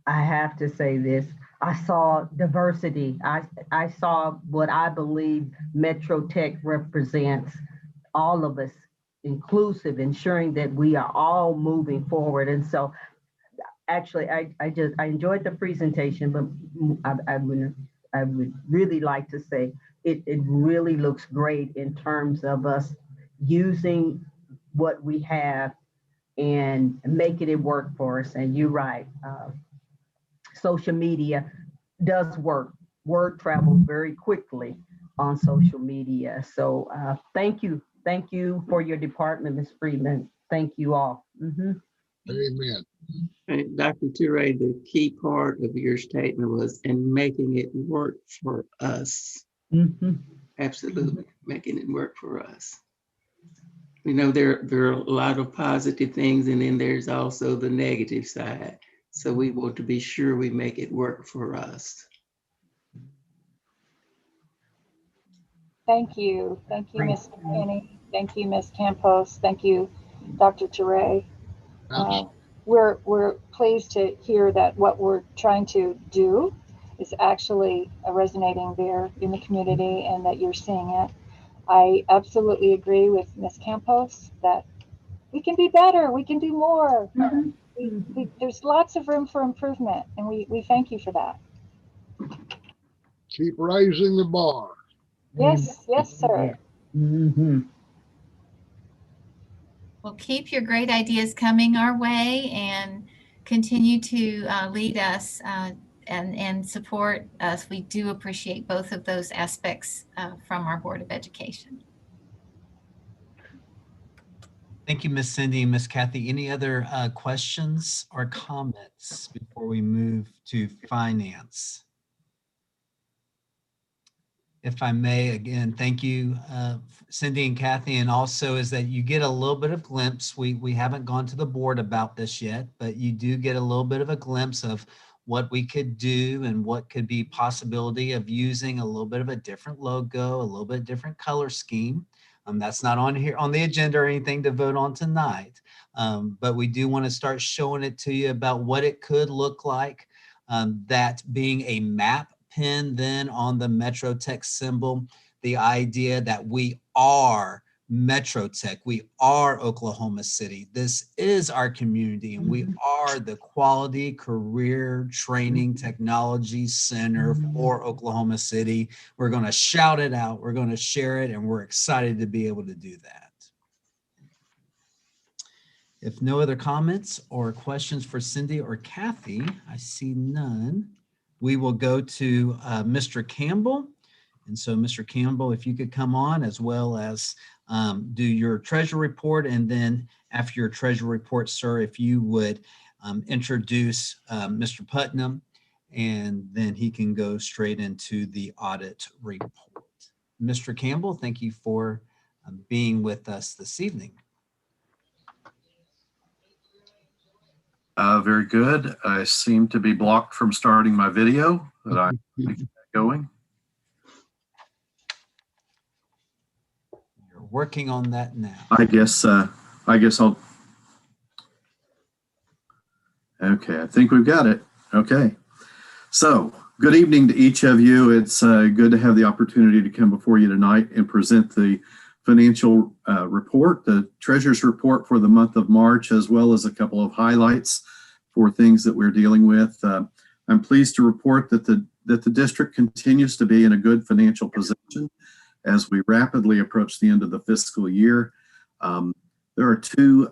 [SPEAKER 8] I have to say this. I saw diversity. I saw what I believe Metro Tech represents, all of us, inclusive, ensuring that we are all moving forward. And so actually, I enjoyed the presentation, but I would really like to say it really looks great in terms of us using what we have and making it work for us. And you're right. Social media does work. Word travels very quickly on social media. So thank you. Thank you for your department, Ms. Friedman. Thank you all.
[SPEAKER 1] Amen.
[SPEAKER 3] And Dr. Toure, the key part of your statement was, "and making it work for us." Absolutely, making it work for us. There are a lot of positive things, and then there's also the negative side. So we want to be sure we make it work for us.
[SPEAKER 14] Thank you. Thank you, Ms. McKinney. Thank you, Ms. Campos. Thank you, Dr. Toure. We're pleased to hear that what we're trying to do is actually resonating there in the community and that you're seeing it. I absolutely agree with Ms. Campos that we can be better, we can do more. There's lots of room for improvement, and we thank you for that.
[SPEAKER 1] Keep raising the bar.
[SPEAKER 14] Yes, sir.
[SPEAKER 13] Well, keep your great ideas coming our way and continue to lead us and support us. We do appreciate both of those aspects from our Board of Education.
[SPEAKER 2] Thank you, Ms. Cindy and Ms. Kathy. Any other questions or comments before we move to finance? If I may, again, thank you, Cindy and Kathy. And also is that you get a little bit of glimpse. We haven't gone to the board about this yet, but you do get a little bit of a glimpse of what we could do and what could be possibility of using a little bit of a different logo, a little bit different color scheme. That's not on here on the agenda or anything to vote on tonight. But we do want to start showing it to you about what it could look like. That being a map pin then on the Metro Tech symbol, the idea that we are Metro Tech, we are Oklahoma City. This is our community, and we are the quality career training technology center for Oklahoma City. We're going to shout it out, we're going to share it, and we're excited to be able to do that. If no other comments or questions for Cindy or Kathy, I see none. We will go to Mr. Campbell. And so, Mr. Campbell, if you could come on, as well as do your treasury report. And then after your treasury report, sir, if you would introduce Mr. Putnam, and then he can go straight into the audit report. Mr. Campbell, thank you for being with us this evening.
[SPEAKER 15] Very good. I seem to be blocked from starting my video, but I'm going.
[SPEAKER 2] You're working on that now.
[SPEAKER 15] I guess I'll. Okay, I think we've got it. Okay. So, good evening to each of you. It's good to have the opportunity to come before you tonight and present the financial report, the treasurer's report for the month of March, as well as a couple of highlights for things that we're dealing with. I'm pleased to report that the district continues to be in a good financial position as we rapidly approach the end of the fiscal year. There are two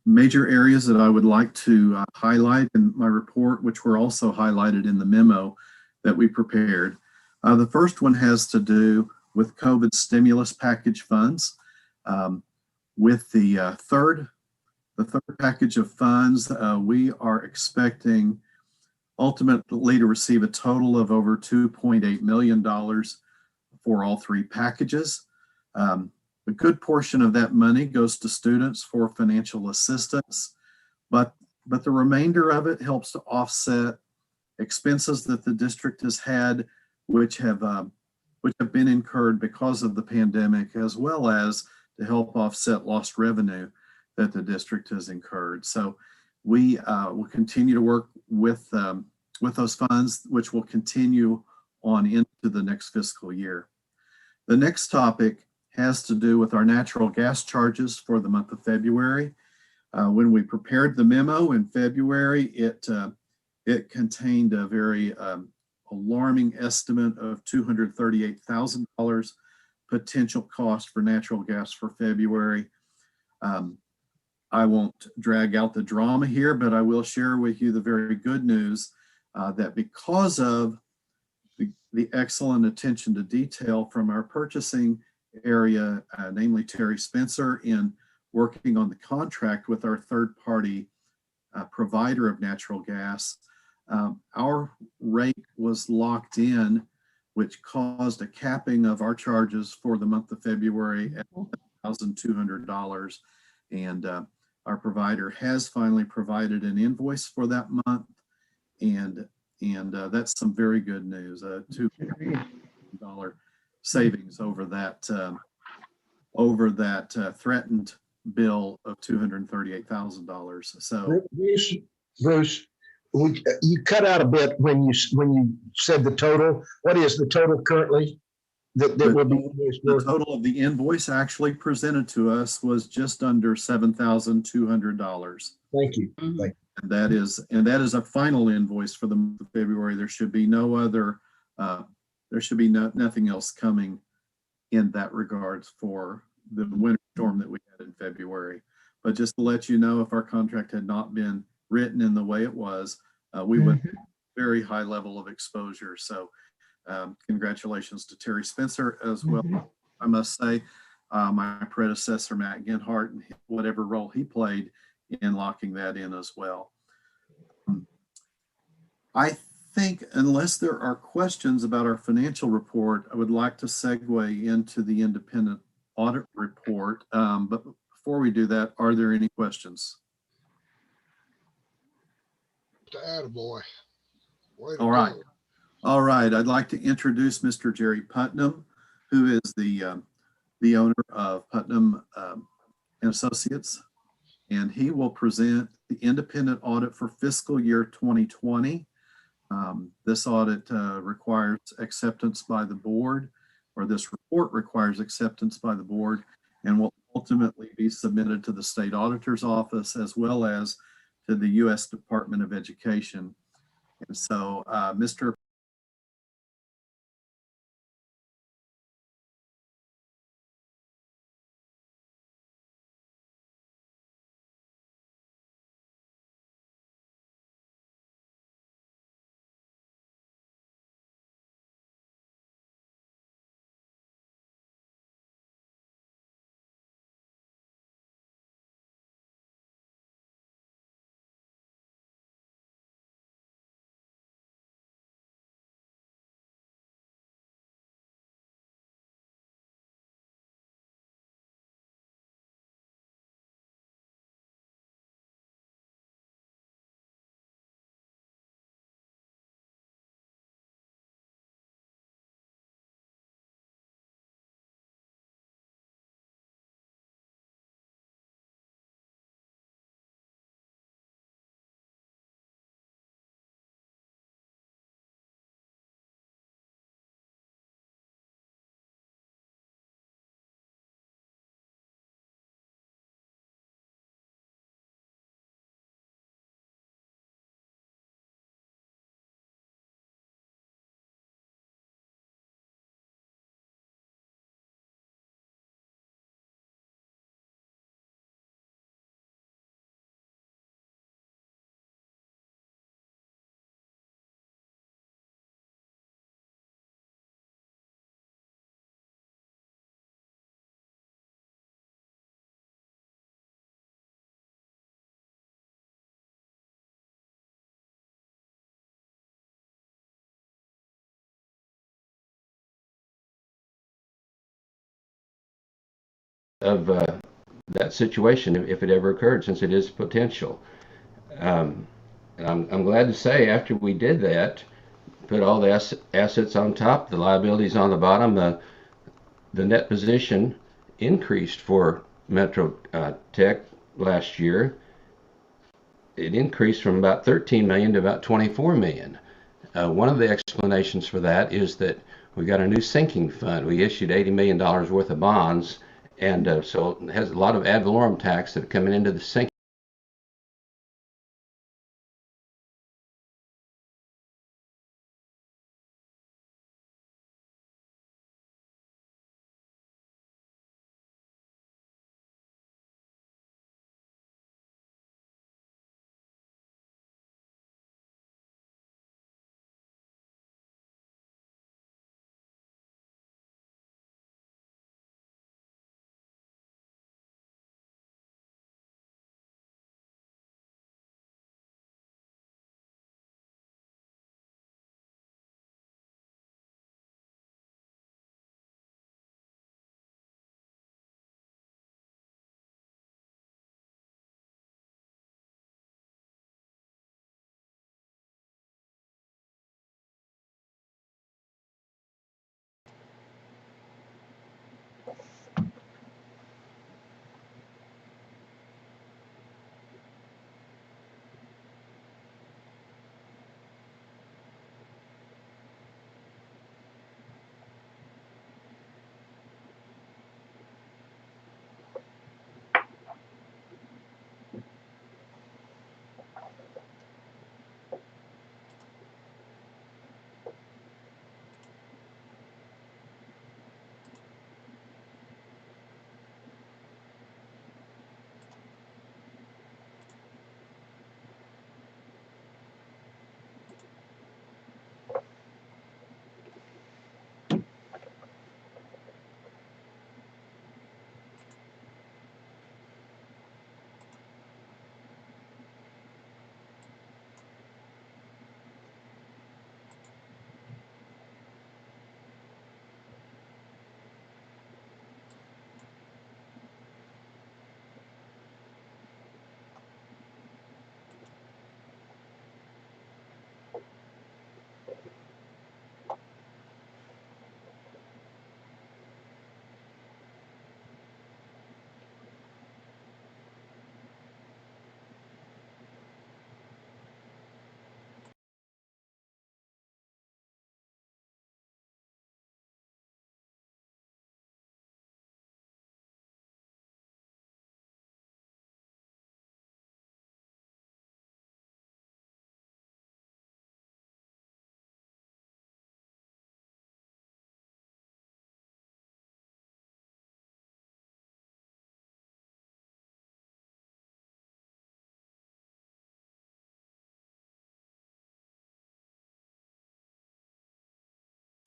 [SPEAKER 15] major areas that I would like to highlight in my report, which were also highlighted in the memo that we prepared. The first one has to do with COVID stimulus package funds. With the third package of funds, we are expecting ultimately to receive a total of over $2.8 million for all three packages. A good portion of that money goes to students for financial assistance, but the remainder of it helps to offset expenses that the district has had, which have been incurred because of the pandemic, as well as to help offset lost revenue that the district has incurred. So we will continue to work with those funds, which will continue on into the next fiscal year. The next topic has to do with our natural gas charges for the month of February. When we prepared the memo in February, it contained a very alarming estimate of $238,000 potential cost for natural gas for February. I won't drag out the drama here, but I will share with you the very good news that because of the excellent attention to detail from our purchasing area, namely Terry Spencer, in working on the contract with our third-party provider of natural gas, our rate was locked in, which caused a capping of our charges for the month of February at $1,200. And our provider has finally provided an invoice for that month, and that's some very good news. $200 savings over that threatened bill of $238,000. So,
[SPEAKER 10] Bruce, you cut out a bit when you said the total. What is the total currently that will be invoiced?
[SPEAKER 15] The total of the invoice actually presented to us was just under $7,200.
[SPEAKER 10] Thank you.
[SPEAKER 15] And that is a final invoice for the month of February. There should be no other. There should be nothing else coming in that regards for the winter storm that we had in February. But just to let you know, if our contract had not been written in the way it was, we would have a very high level of exposure. So congratulations to Terry Spencer as well. I must say, my predecessor, Matt Genhart, and whatever role he played in locking that in as well. I think unless there are questions about our financial report, I would like to segue into the independent audit report. But before we do that, are there any questions?
[SPEAKER 1] Attaboy.
[SPEAKER 15] All right. All right. I'd like to introduce Mr. Jerry Putnam, who is the the owner of Putnam and Associates, and he will present the independent audit for fiscal year 2020. This audit requires acceptance by the board, or this report requires acceptance by the board, and will ultimately be submitted to the state auditor's office as well as to the U.S. Department of Education. And so, Mr.
[SPEAKER 16] Of that situation if it ever occurred, since it is potential. And I'm glad to say after we did that, put all the assets on top, the liabilities on the bottom, the net position increased for Metro Tech last year. It increased from about 13 million to about 24 million. One of the explanations for that is that we got a new sinking fund. We issued $80 million worth of bonds, and so it has a lot of ad valorem tax that are coming into the sinking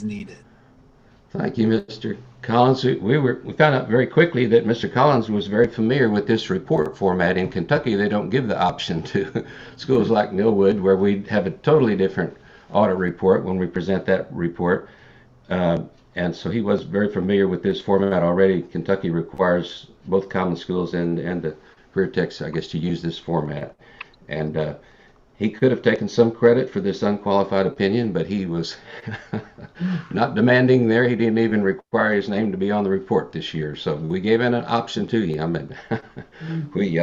[SPEAKER 2] needed.
[SPEAKER 16] Thank you, Mr. Collins. We found out very quickly that Mr. Collins was very familiar with this report format. In Kentucky, they don't give the option to schools like Millwood, where we have a totally different audit report when we present that report. And so he was very familiar with this format already. Kentucky requires both common schools and the career techs, I guess, to use this format. And he could have taken some credit for this unqualified opinion, but he was not demanding there. He didn't even require his name to be on the report this year. So we gave an option to him, and we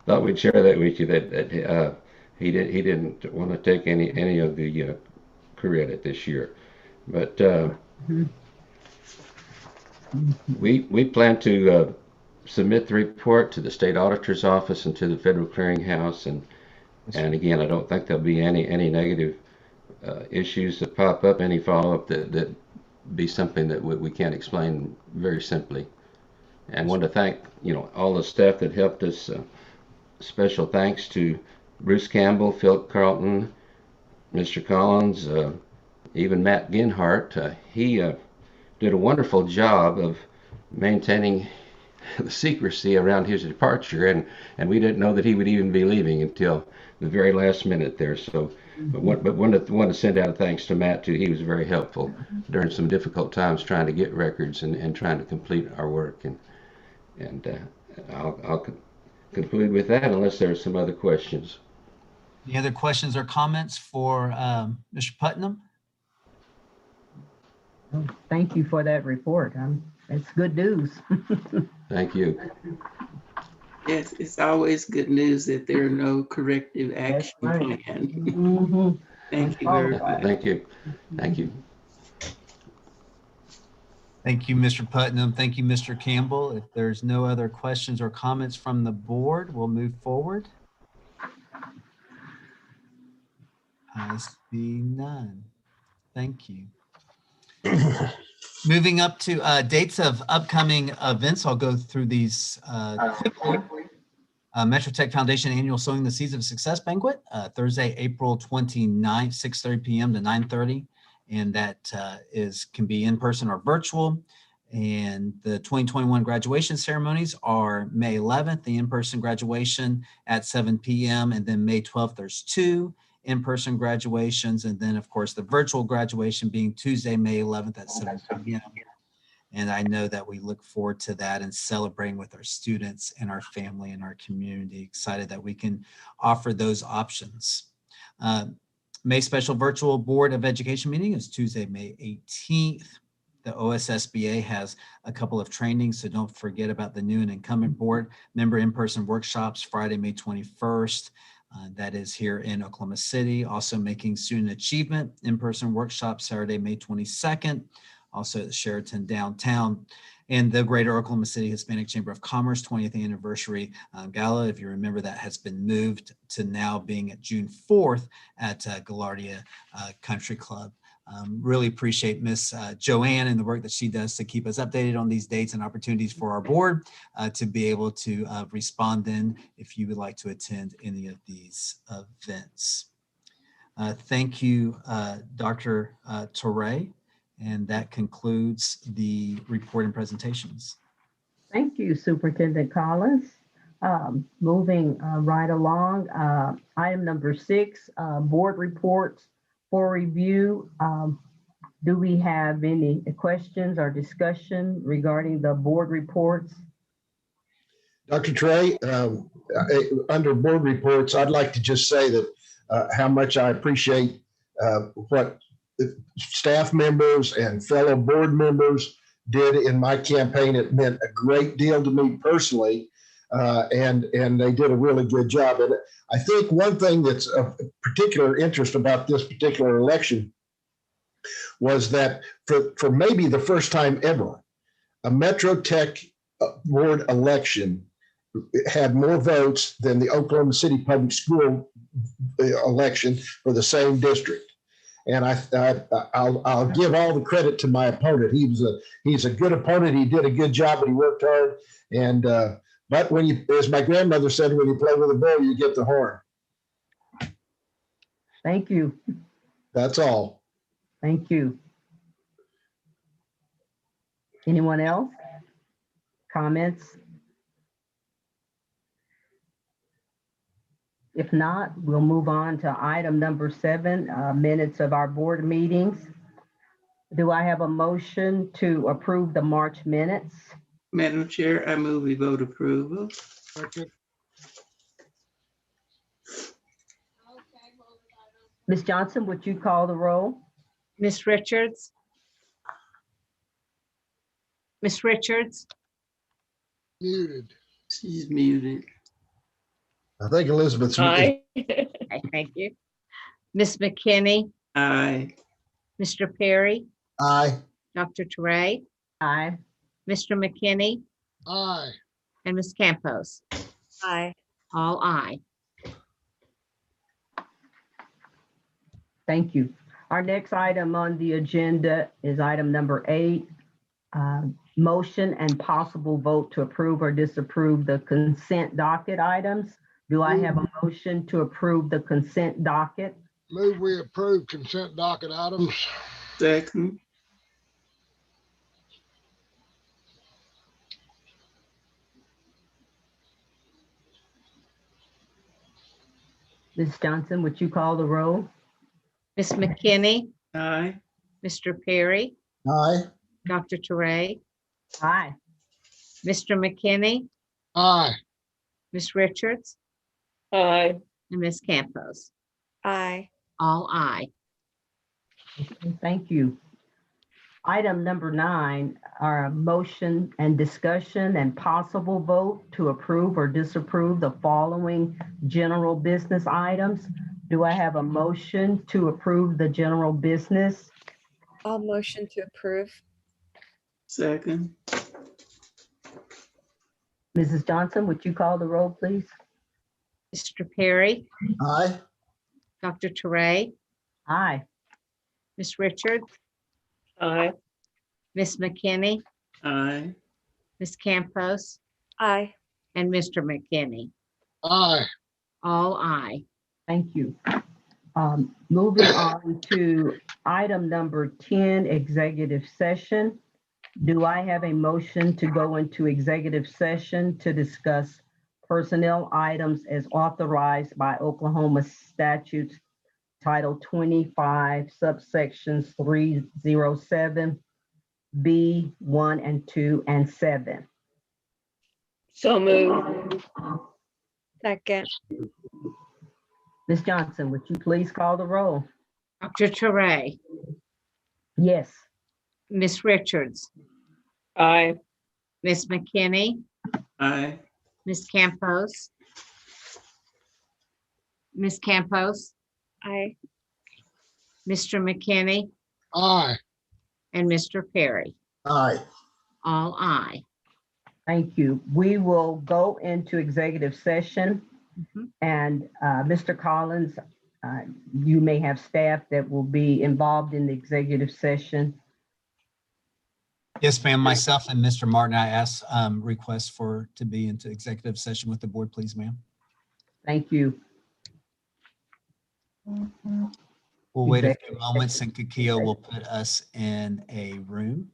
[SPEAKER 16] thought we'd share that with you, that he didn't want to take any of the credit this year. But we plan to submit the report to the state auditor's office and to the federal clearinghouse, and again, I don't think there'll be any negative issues that pop up, any follow-up that be something that we can't explain very simply. And want to thank all the staff that helped us. Special thanks to Bruce Campbell, Phil Carlton, Mr. Collins, even Matt Ginhart. He did a wonderful job of maintaining the secrecy around his departure, and we didn't know that he would even be leaving until the very last minute there. So, but want to send out a thanks to Matt too. He was very helpful during some difficult times trying to get records and trying to complete our work. And I'll conclude with that unless there are some other questions.
[SPEAKER 2] Any other questions or comments for Mr. Putnam?
[SPEAKER 8] Thank you for that report. It's good news.
[SPEAKER 16] Thank you.
[SPEAKER 3] Yes, it's always good news that there are no corrective action plan. Thank you very much.
[SPEAKER 16] Thank you. Thank you.
[SPEAKER 2] Thank you, Mr. Putnam. Thank you, Mr. Campbell. If there's no other questions or comments from the board, we'll move forward. I see none. Thank you. Moving up to dates of upcoming events, I'll go through these quickly. Metro Tech Foundation Annual Sowing the Seeds of Success Banquet, Thursday, April 29th, 6:30 p.m. to 9:30. And that can be in person or virtual. And the 2021 graduation ceremonies are May 11th, the in-person graduation at 7 p.m. And then May 12th, there's 2 in-person graduations. And then, of course, the virtual graduation being Tuesday, May 11th at 7 p.m. And I know that we look forward to that and celebrating with our students and our family and our community. Excited that we can offer those options. May special virtual Board of Education meeting is Tuesday, May 18th. The OSSBA has a couple of trainings, so don't forget about the new and incumbent board member in-person workshops Friday, May 21st. That is here in Oklahoma City. Also making student achievement in-person workshop Saturday, May 22nd. Also at the Sheraton downtown. And the Greater Oklahoma City Hispanic Chamber of Commerce 20th anniversary gala, if you remember, that has been moved to now being at June 4th at Gaillardia Country Club. Really appreciate Miss Joanne and the work that she does to keep us updated on these dates and opportunities for our board to be able to respond then if you would like to attend any of these events. Thank you, Dr. Torre. And that concludes the report and presentations.
[SPEAKER 8] Thank you, Superintendent Collins. Moving right along, item number 6, board reports for review. Do we have any questions or discussion regarding the board reports?
[SPEAKER 10] Dr. Trey, under board reports, I'd like to just say that how much I appreciate what staff members and fellow board members did in my campaign. It meant a great deal to me personally, and they did a really good job. And I think one thing that's of particular interest about this particular election was that for maybe the first time ever, a Metro Tech board election had more votes than the Oklahoma City Public School election for the same district. And I'll give all the credit to my opponent. He's a good opponent. He did a good job and he worked hard. And but when you, as my grandmother said, when you play with a bull, you get the horn.
[SPEAKER 8] Thank you.
[SPEAKER 10] That's all.
[SPEAKER 8] Thank you. Anyone else? Comments? If not, we'll move on to item number 7, minutes of our board meetings. Do I have a motion to approve the March minutes?
[SPEAKER 3] Madam Chair, I move we vote approval.
[SPEAKER 1] Second.
[SPEAKER 8] Ms. Johnson, would you call the roll?
[SPEAKER 5] Ms. Richards? Ms. Richards?
[SPEAKER 1] Muted.
[SPEAKER 3] She's muted.
[SPEAKER 10] I think Elizabeth's.
[SPEAKER 5] Aye. Okay, thank you. Ms. McKinney?
[SPEAKER 3] Aye.
[SPEAKER 5] Mr. Perry?
[SPEAKER 10] Aye.
[SPEAKER 5] Dr. Teray?
[SPEAKER 8] Aye.
[SPEAKER 5] Mr. McKinney?
[SPEAKER 1] Aye.
[SPEAKER 5] And Ms. Campos?
[SPEAKER 7] Aye.
[SPEAKER 5] All aye.
[SPEAKER 8] Thank you. Our next item on the agenda is item number 8. Motion and possible vote to approve or disapprove the consent docket items. Do I have a motion to approve the consent docket?
[SPEAKER 1] Move we approve consent docket items.
[SPEAKER 3] Second.
[SPEAKER 8] Ms. Johnson, would you call the roll?
[SPEAKER 5] Ms. McKinney?
[SPEAKER 3] Aye.
[SPEAKER 5] Mr. Perry?
[SPEAKER 10] Aye.
[SPEAKER 5] Dr. Teray?
[SPEAKER 8] Aye.
[SPEAKER 5] Mr. McKinney?
[SPEAKER 1] Aye.
[SPEAKER 5] Ms. Richards? Aye. And Ms. Campos?
[SPEAKER 7] Aye.
[SPEAKER 5] All aye.
[SPEAKER 8] Okay, thank you. Item number 9, our motion and discussion and possible vote to approve or disapprove the following general business items. Do I have a motion to approve the general business?
[SPEAKER 7] I'll motion to approve.
[SPEAKER 3] Second.
[SPEAKER 8] Mrs. Johnson, would you call the roll, please?
[SPEAKER 5] Mr. Perry?
[SPEAKER 10] Aye.
[SPEAKER 5] Dr. Teray?
[SPEAKER 8] Aye.
[SPEAKER 5] Ms. Richards? Aye. Ms. McKinney?
[SPEAKER 3] Aye.
[SPEAKER 5] Ms. Campos?
[SPEAKER 7] Aye.
[SPEAKER 5] And Mr. McKinney?
[SPEAKER 1] Aye.
[SPEAKER 5] All aye.
[SPEAKER 8] Thank you. Moving on to item number 10, executive session. Do I have a motion to go into executive session to discuss personnel items as authorized by Oklahoma statutes Title 25, subsections 307, B, 1 and 2 and 7?
[SPEAKER 5] So moved.
[SPEAKER 7] Second.
[SPEAKER 8] Ms. Johnson, would you please call the roll?
[SPEAKER 5] Dr. Teray?
[SPEAKER 8] Yes.
[SPEAKER 5] Ms. Richards? Aye. Ms. McKinney?
[SPEAKER 3] Aye.
[SPEAKER 5] Ms. Campos? Ms. Campos?
[SPEAKER 7] Aye.
[SPEAKER 5] Mr. McKinney?
[SPEAKER 1] Aye.
[SPEAKER 5] And Mr. Perry?
[SPEAKER 10] Aye.
[SPEAKER 5] All aye.
[SPEAKER 8] Thank you. We will go into executive session.
[SPEAKER 5] Mhm.
[SPEAKER 8] And Mr. Collins, you may have staff that will be involved in the executive session.
[SPEAKER 2] Yes, ma'am. Myself and Mr. Martin, I asked requests to be into executive session with the board, please, ma'am.
[SPEAKER 8] Thank you.
[SPEAKER 2] We'll wait a few moments and Kikio will put us in a room.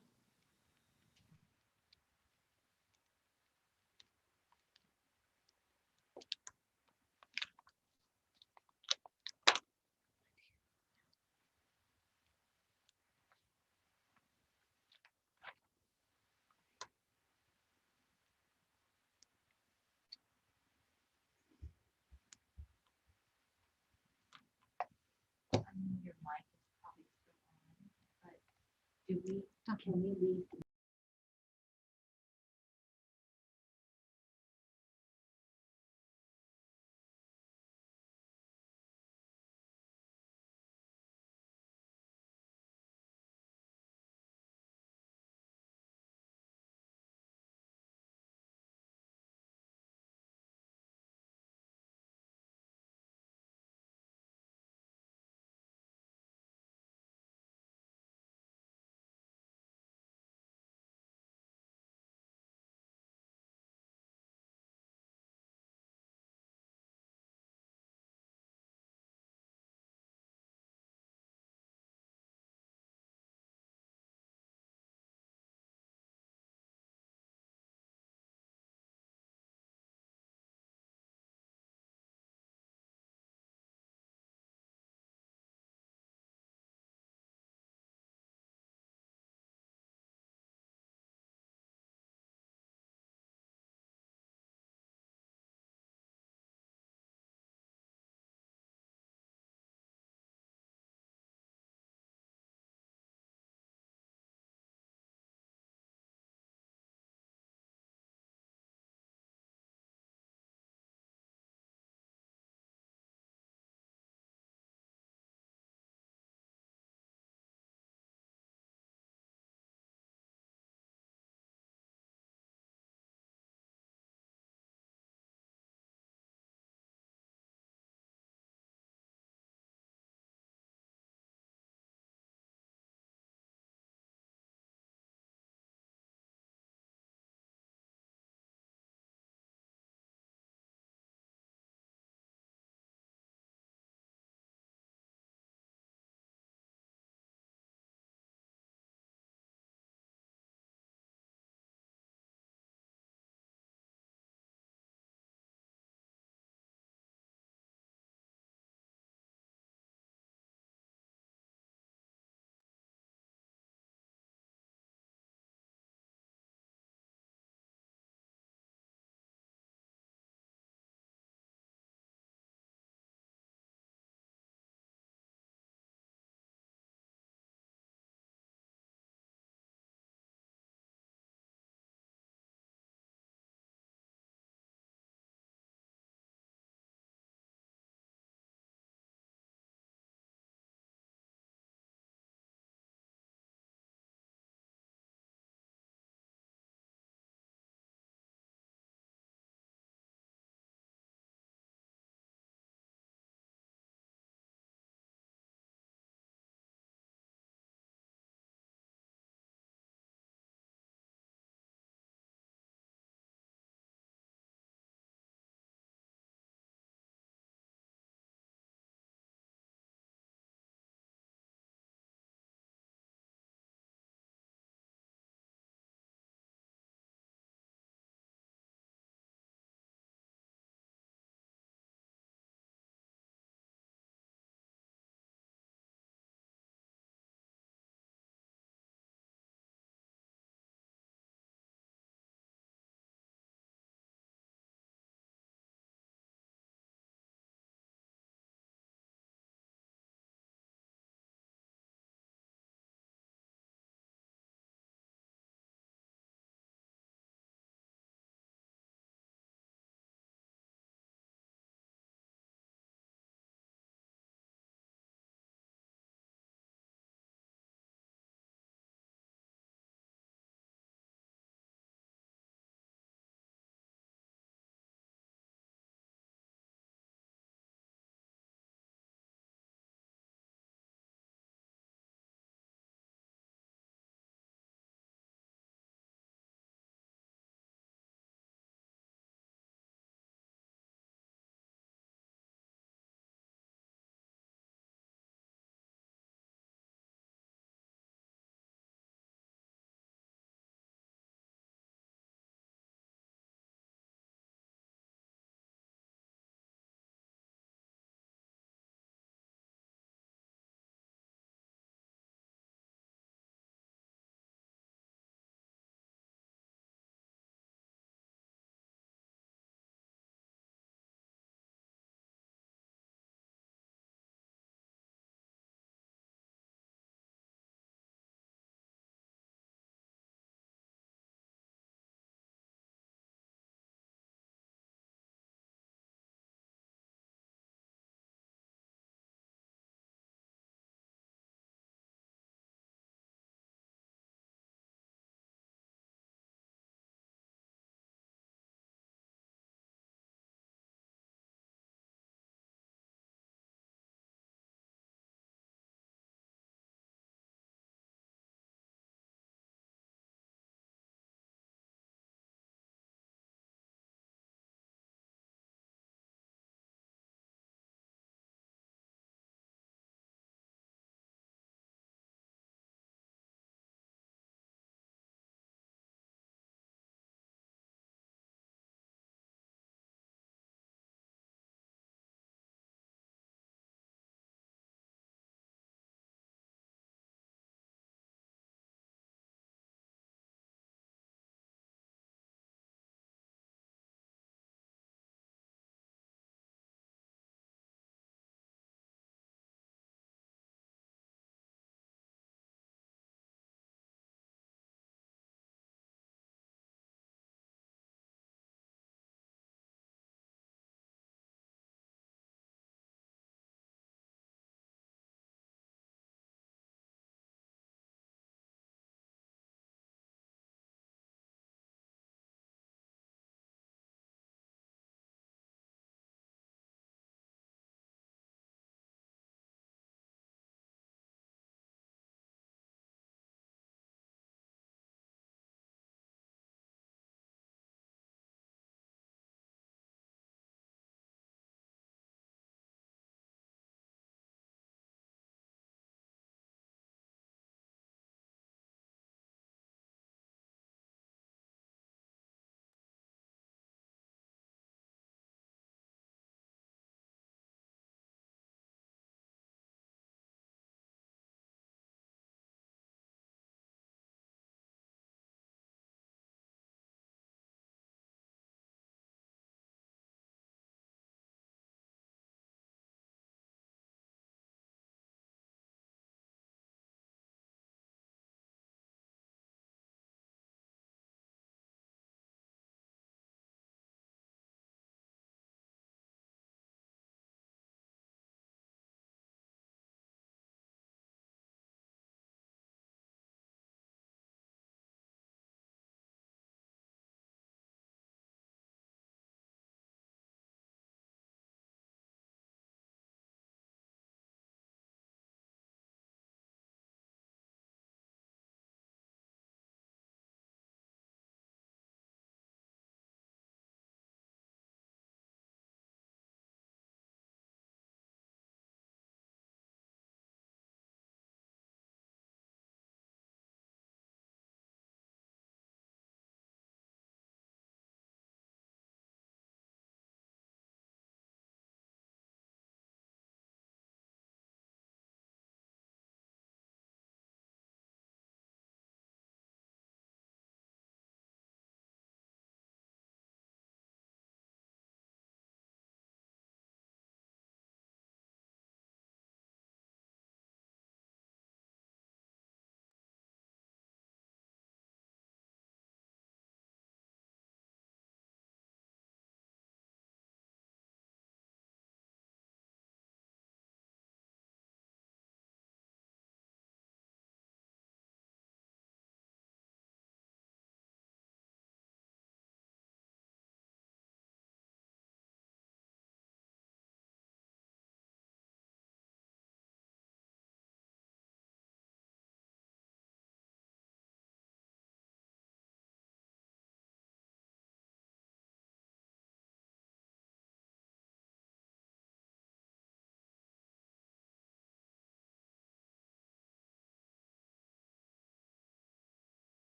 [SPEAKER 5] Can we leave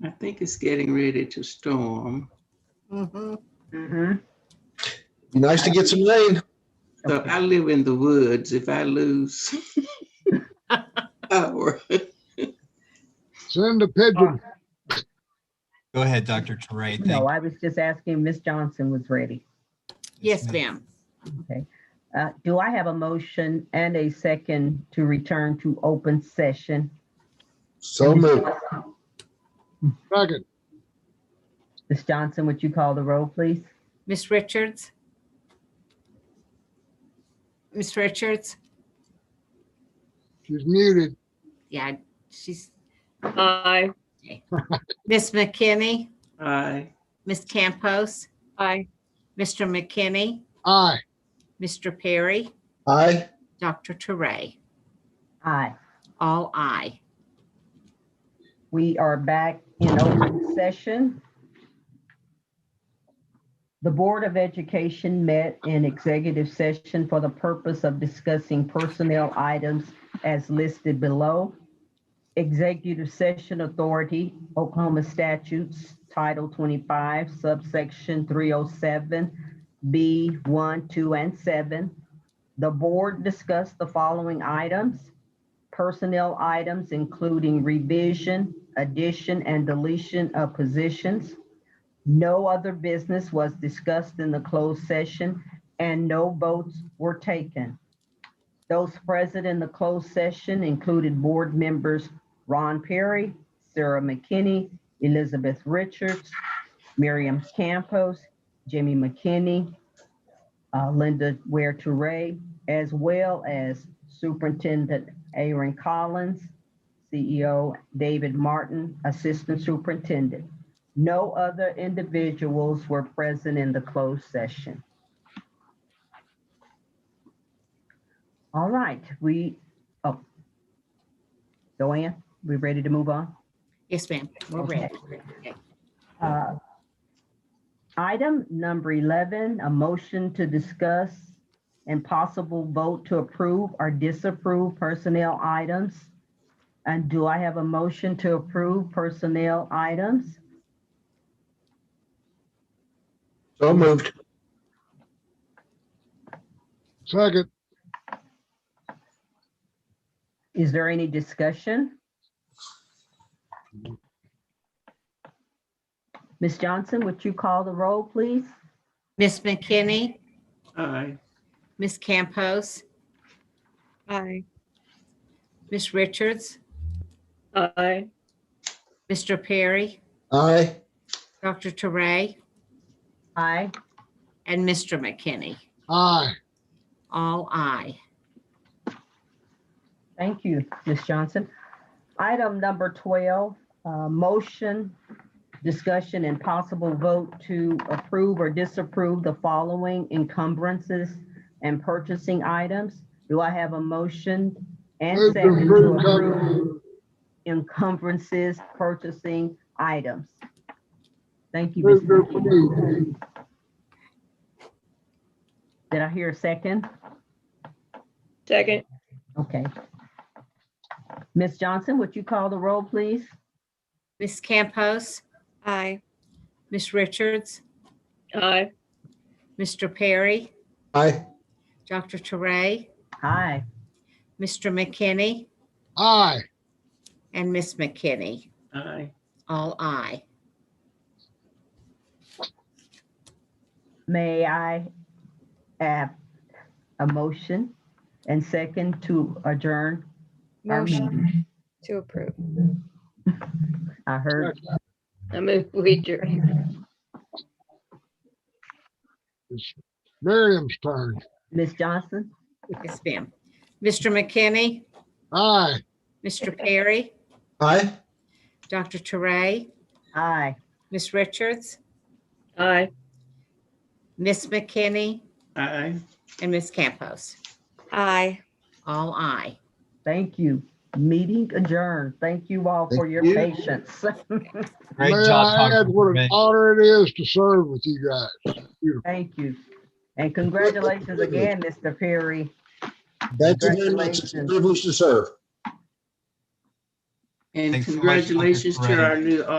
[SPEAKER 3] I think it's getting ready to storm.
[SPEAKER 8] Mm-hmm.
[SPEAKER 10] Be nice to get some rain.
[SPEAKER 3] So I live in the woods. If I lose power.
[SPEAKER 1] Send a pigeon.
[SPEAKER 2] Go ahead, Dr. Teray. Thank
[SPEAKER 8] No, I was just asking Ms. Johnson was ready.
[SPEAKER 5] Yes, ma'am.
[SPEAKER 8] Okay. Do I have a motion and a second to return to open session?
[SPEAKER 10] So moved.
[SPEAKER 1] Second.
[SPEAKER 8] Ms. Johnson, would you call the roll, please?
[SPEAKER 5] Miss Richards? Miss Richards?
[SPEAKER 1] She's muted.
[SPEAKER 5] Yeah, she's. Aye. Miss McKinney?
[SPEAKER 3] Aye.
[SPEAKER 5] Miss Campos?
[SPEAKER 7] Aye.
[SPEAKER 5] Mr. McKinney?
[SPEAKER 1] Aye.
[SPEAKER 5] Mr. Perry?
[SPEAKER 10] Aye.
[SPEAKER 5] Dr. Teray?
[SPEAKER 8] Aye.
[SPEAKER 5] All aye.
[SPEAKER 8] We are back in open session. The Board of Education met in executive session for the purpose of discussing personnel items as listed below. Executive session authority, Oklahoma statutes, Title 25, subsection 307, B 1, 2, and 7. The board discussed the following items: personnel items, including revision, addition, and deletion of positions. No other business was discussed in the closed session, and no votes were taken. Those present in the closed session included board members Ron Perry, Sarah McKinney, Elizabeth Richards, Miriam Campos, Jimmy McKinney, Linda Ware-Touré, as well as Superintendent Aaron Collins, CEO David Martin, Assistant Superintendent. No other individuals were present in the closed session. All right, Joanne, we ready to move on?
[SPEAKER 5] Yes, ma'am. We're ready.
[SPEAKER 8] Item number 11, a motion to discuss and possible vote to approve or disapprove personnel items. And do I have a motion to approve personnel items?
[SPEAKER 10] So moved.
[SPEAKER 1] Second.
[SPEAKER 8] Is there any discussion? Ms. Johnson, would you call the roll, please?
[SPEAKER 5] Miss McKinney?
[SPEAKER 3] Aye.
[SPEAKER 5] Miss Campos?
[SPEAKER 7] Aye.
[SPEAKER 5] Miss Richards?
[SPEAKER 7] Aye.
[SPEAKER 5] Mr. Perry?
[SPEAKER 10] Aye.
[SPEAKER 5] Dr. Teray?
[SPEAKER 8] Aye.
[SPEAKER 5] And Mr. McKinney?
[SPEAKER 1] Aye.
[SPEAKER 5] All aye.
[SPEAKER 8] Thank you, Ms. Johnson. Item number 12, motion, discussion, and possible vote to approve or disapprove the following encumbrances and purchasing items. Do I have a motion and
[SPEAKER 1] Move to
[SPEAKER 8] second to
[SPEAKER 1] approve
[SPEAKER 8] approve encumbrances, purchasing items? Thank you,
[SPEAKER 1] Move
[SPEAKER 8] Ms.
[SPEAKER 1] to
[SPEAKER 8] McKinney.
[SPEAKER 1] approve.
[SPEAKER 8] Did I hear a second?
[SPEAKER 7] Second.
[SPEAKER 8] Okay. Ms. Johnson, would you call the roll, please?
[SPEAKER 5] Miss Campos?
[SPEAKER 7] Aye.
[SPEAKER 5] Miss Richards?
[SPEAKER 7] Aye.
[SPEAKER 5] Mr. Perry?
[SPEAKER 10] Aye.
[SPEAKER 5] Dr. Teray?
[SPEAKER 8] Aye.
[SPEAKER 5] Mr. McKinney?
[SPEAKER 1] Aye.
[SPEAKER 5] And Miss McKinney?
[SPEAKER 3] Aye.
[SPEAKER 5] All aye.
[SPEAKER 8] May I have a motion and second to adjourn our
[SPEAKER 7] Motion
[SPEAKER 8] meeting?
[SPEAKER 7] to approve.
[SPEAKER 8] I heard,
[SPEAKER 7] I move we adjourn.
[SPEAKER 1] It's Miriam's turn.
[SPEAKER 8] Ms. Johnson?
[SPEAKER 5] Yes, ma'am. Mr. McKinney?
[SPEAKER 1] Aye.
[SPEAKER 5] Mr. Perry?
[SPEAKER 10] Aye.
[SPEAKER 5] Dr. Teray?
[SPEAKER 8] Aye.
[SPEAKER 5] Miss Richards?
[SPEAKER 7] Aye.
[SPEAKER 5] Miss McKinney?
[SPEAKER 3] Aye.
[SPEAKER 5] And Miss Campos?
[SPEAKER 7] Aye.
[SPEAKER 5] All aye.
[SPEAKER 8] Thank you. Meeting adjourned. Thank you all for your
[SPEAKER 10] you.
[SPEAKER 8] patience.
[SPEAKER 2] Great
[SPEAKER 1] May
[SPEAKER 2] job,
[SPEAKER 1] I add
[SPEAKER 2] Dr.
[SPEAKER 1] what an
[SPEAKER 2] Teray.
[SPEAKER 1] honor it is to serve with you guys. Beautiful.
[SPEAKER 8] Thank you. And congratulations again, Mr. Perry.
[SPEAKER 10] Thank you very much. It's a privilege to serve.
[SPEAKER 3] And
[SPEAKER 2] Thanks so much, Dr.
[SPEAKER 3] congratulations to
[SPEAKER 2] Teray.
[SPEAKER 3] our new officer.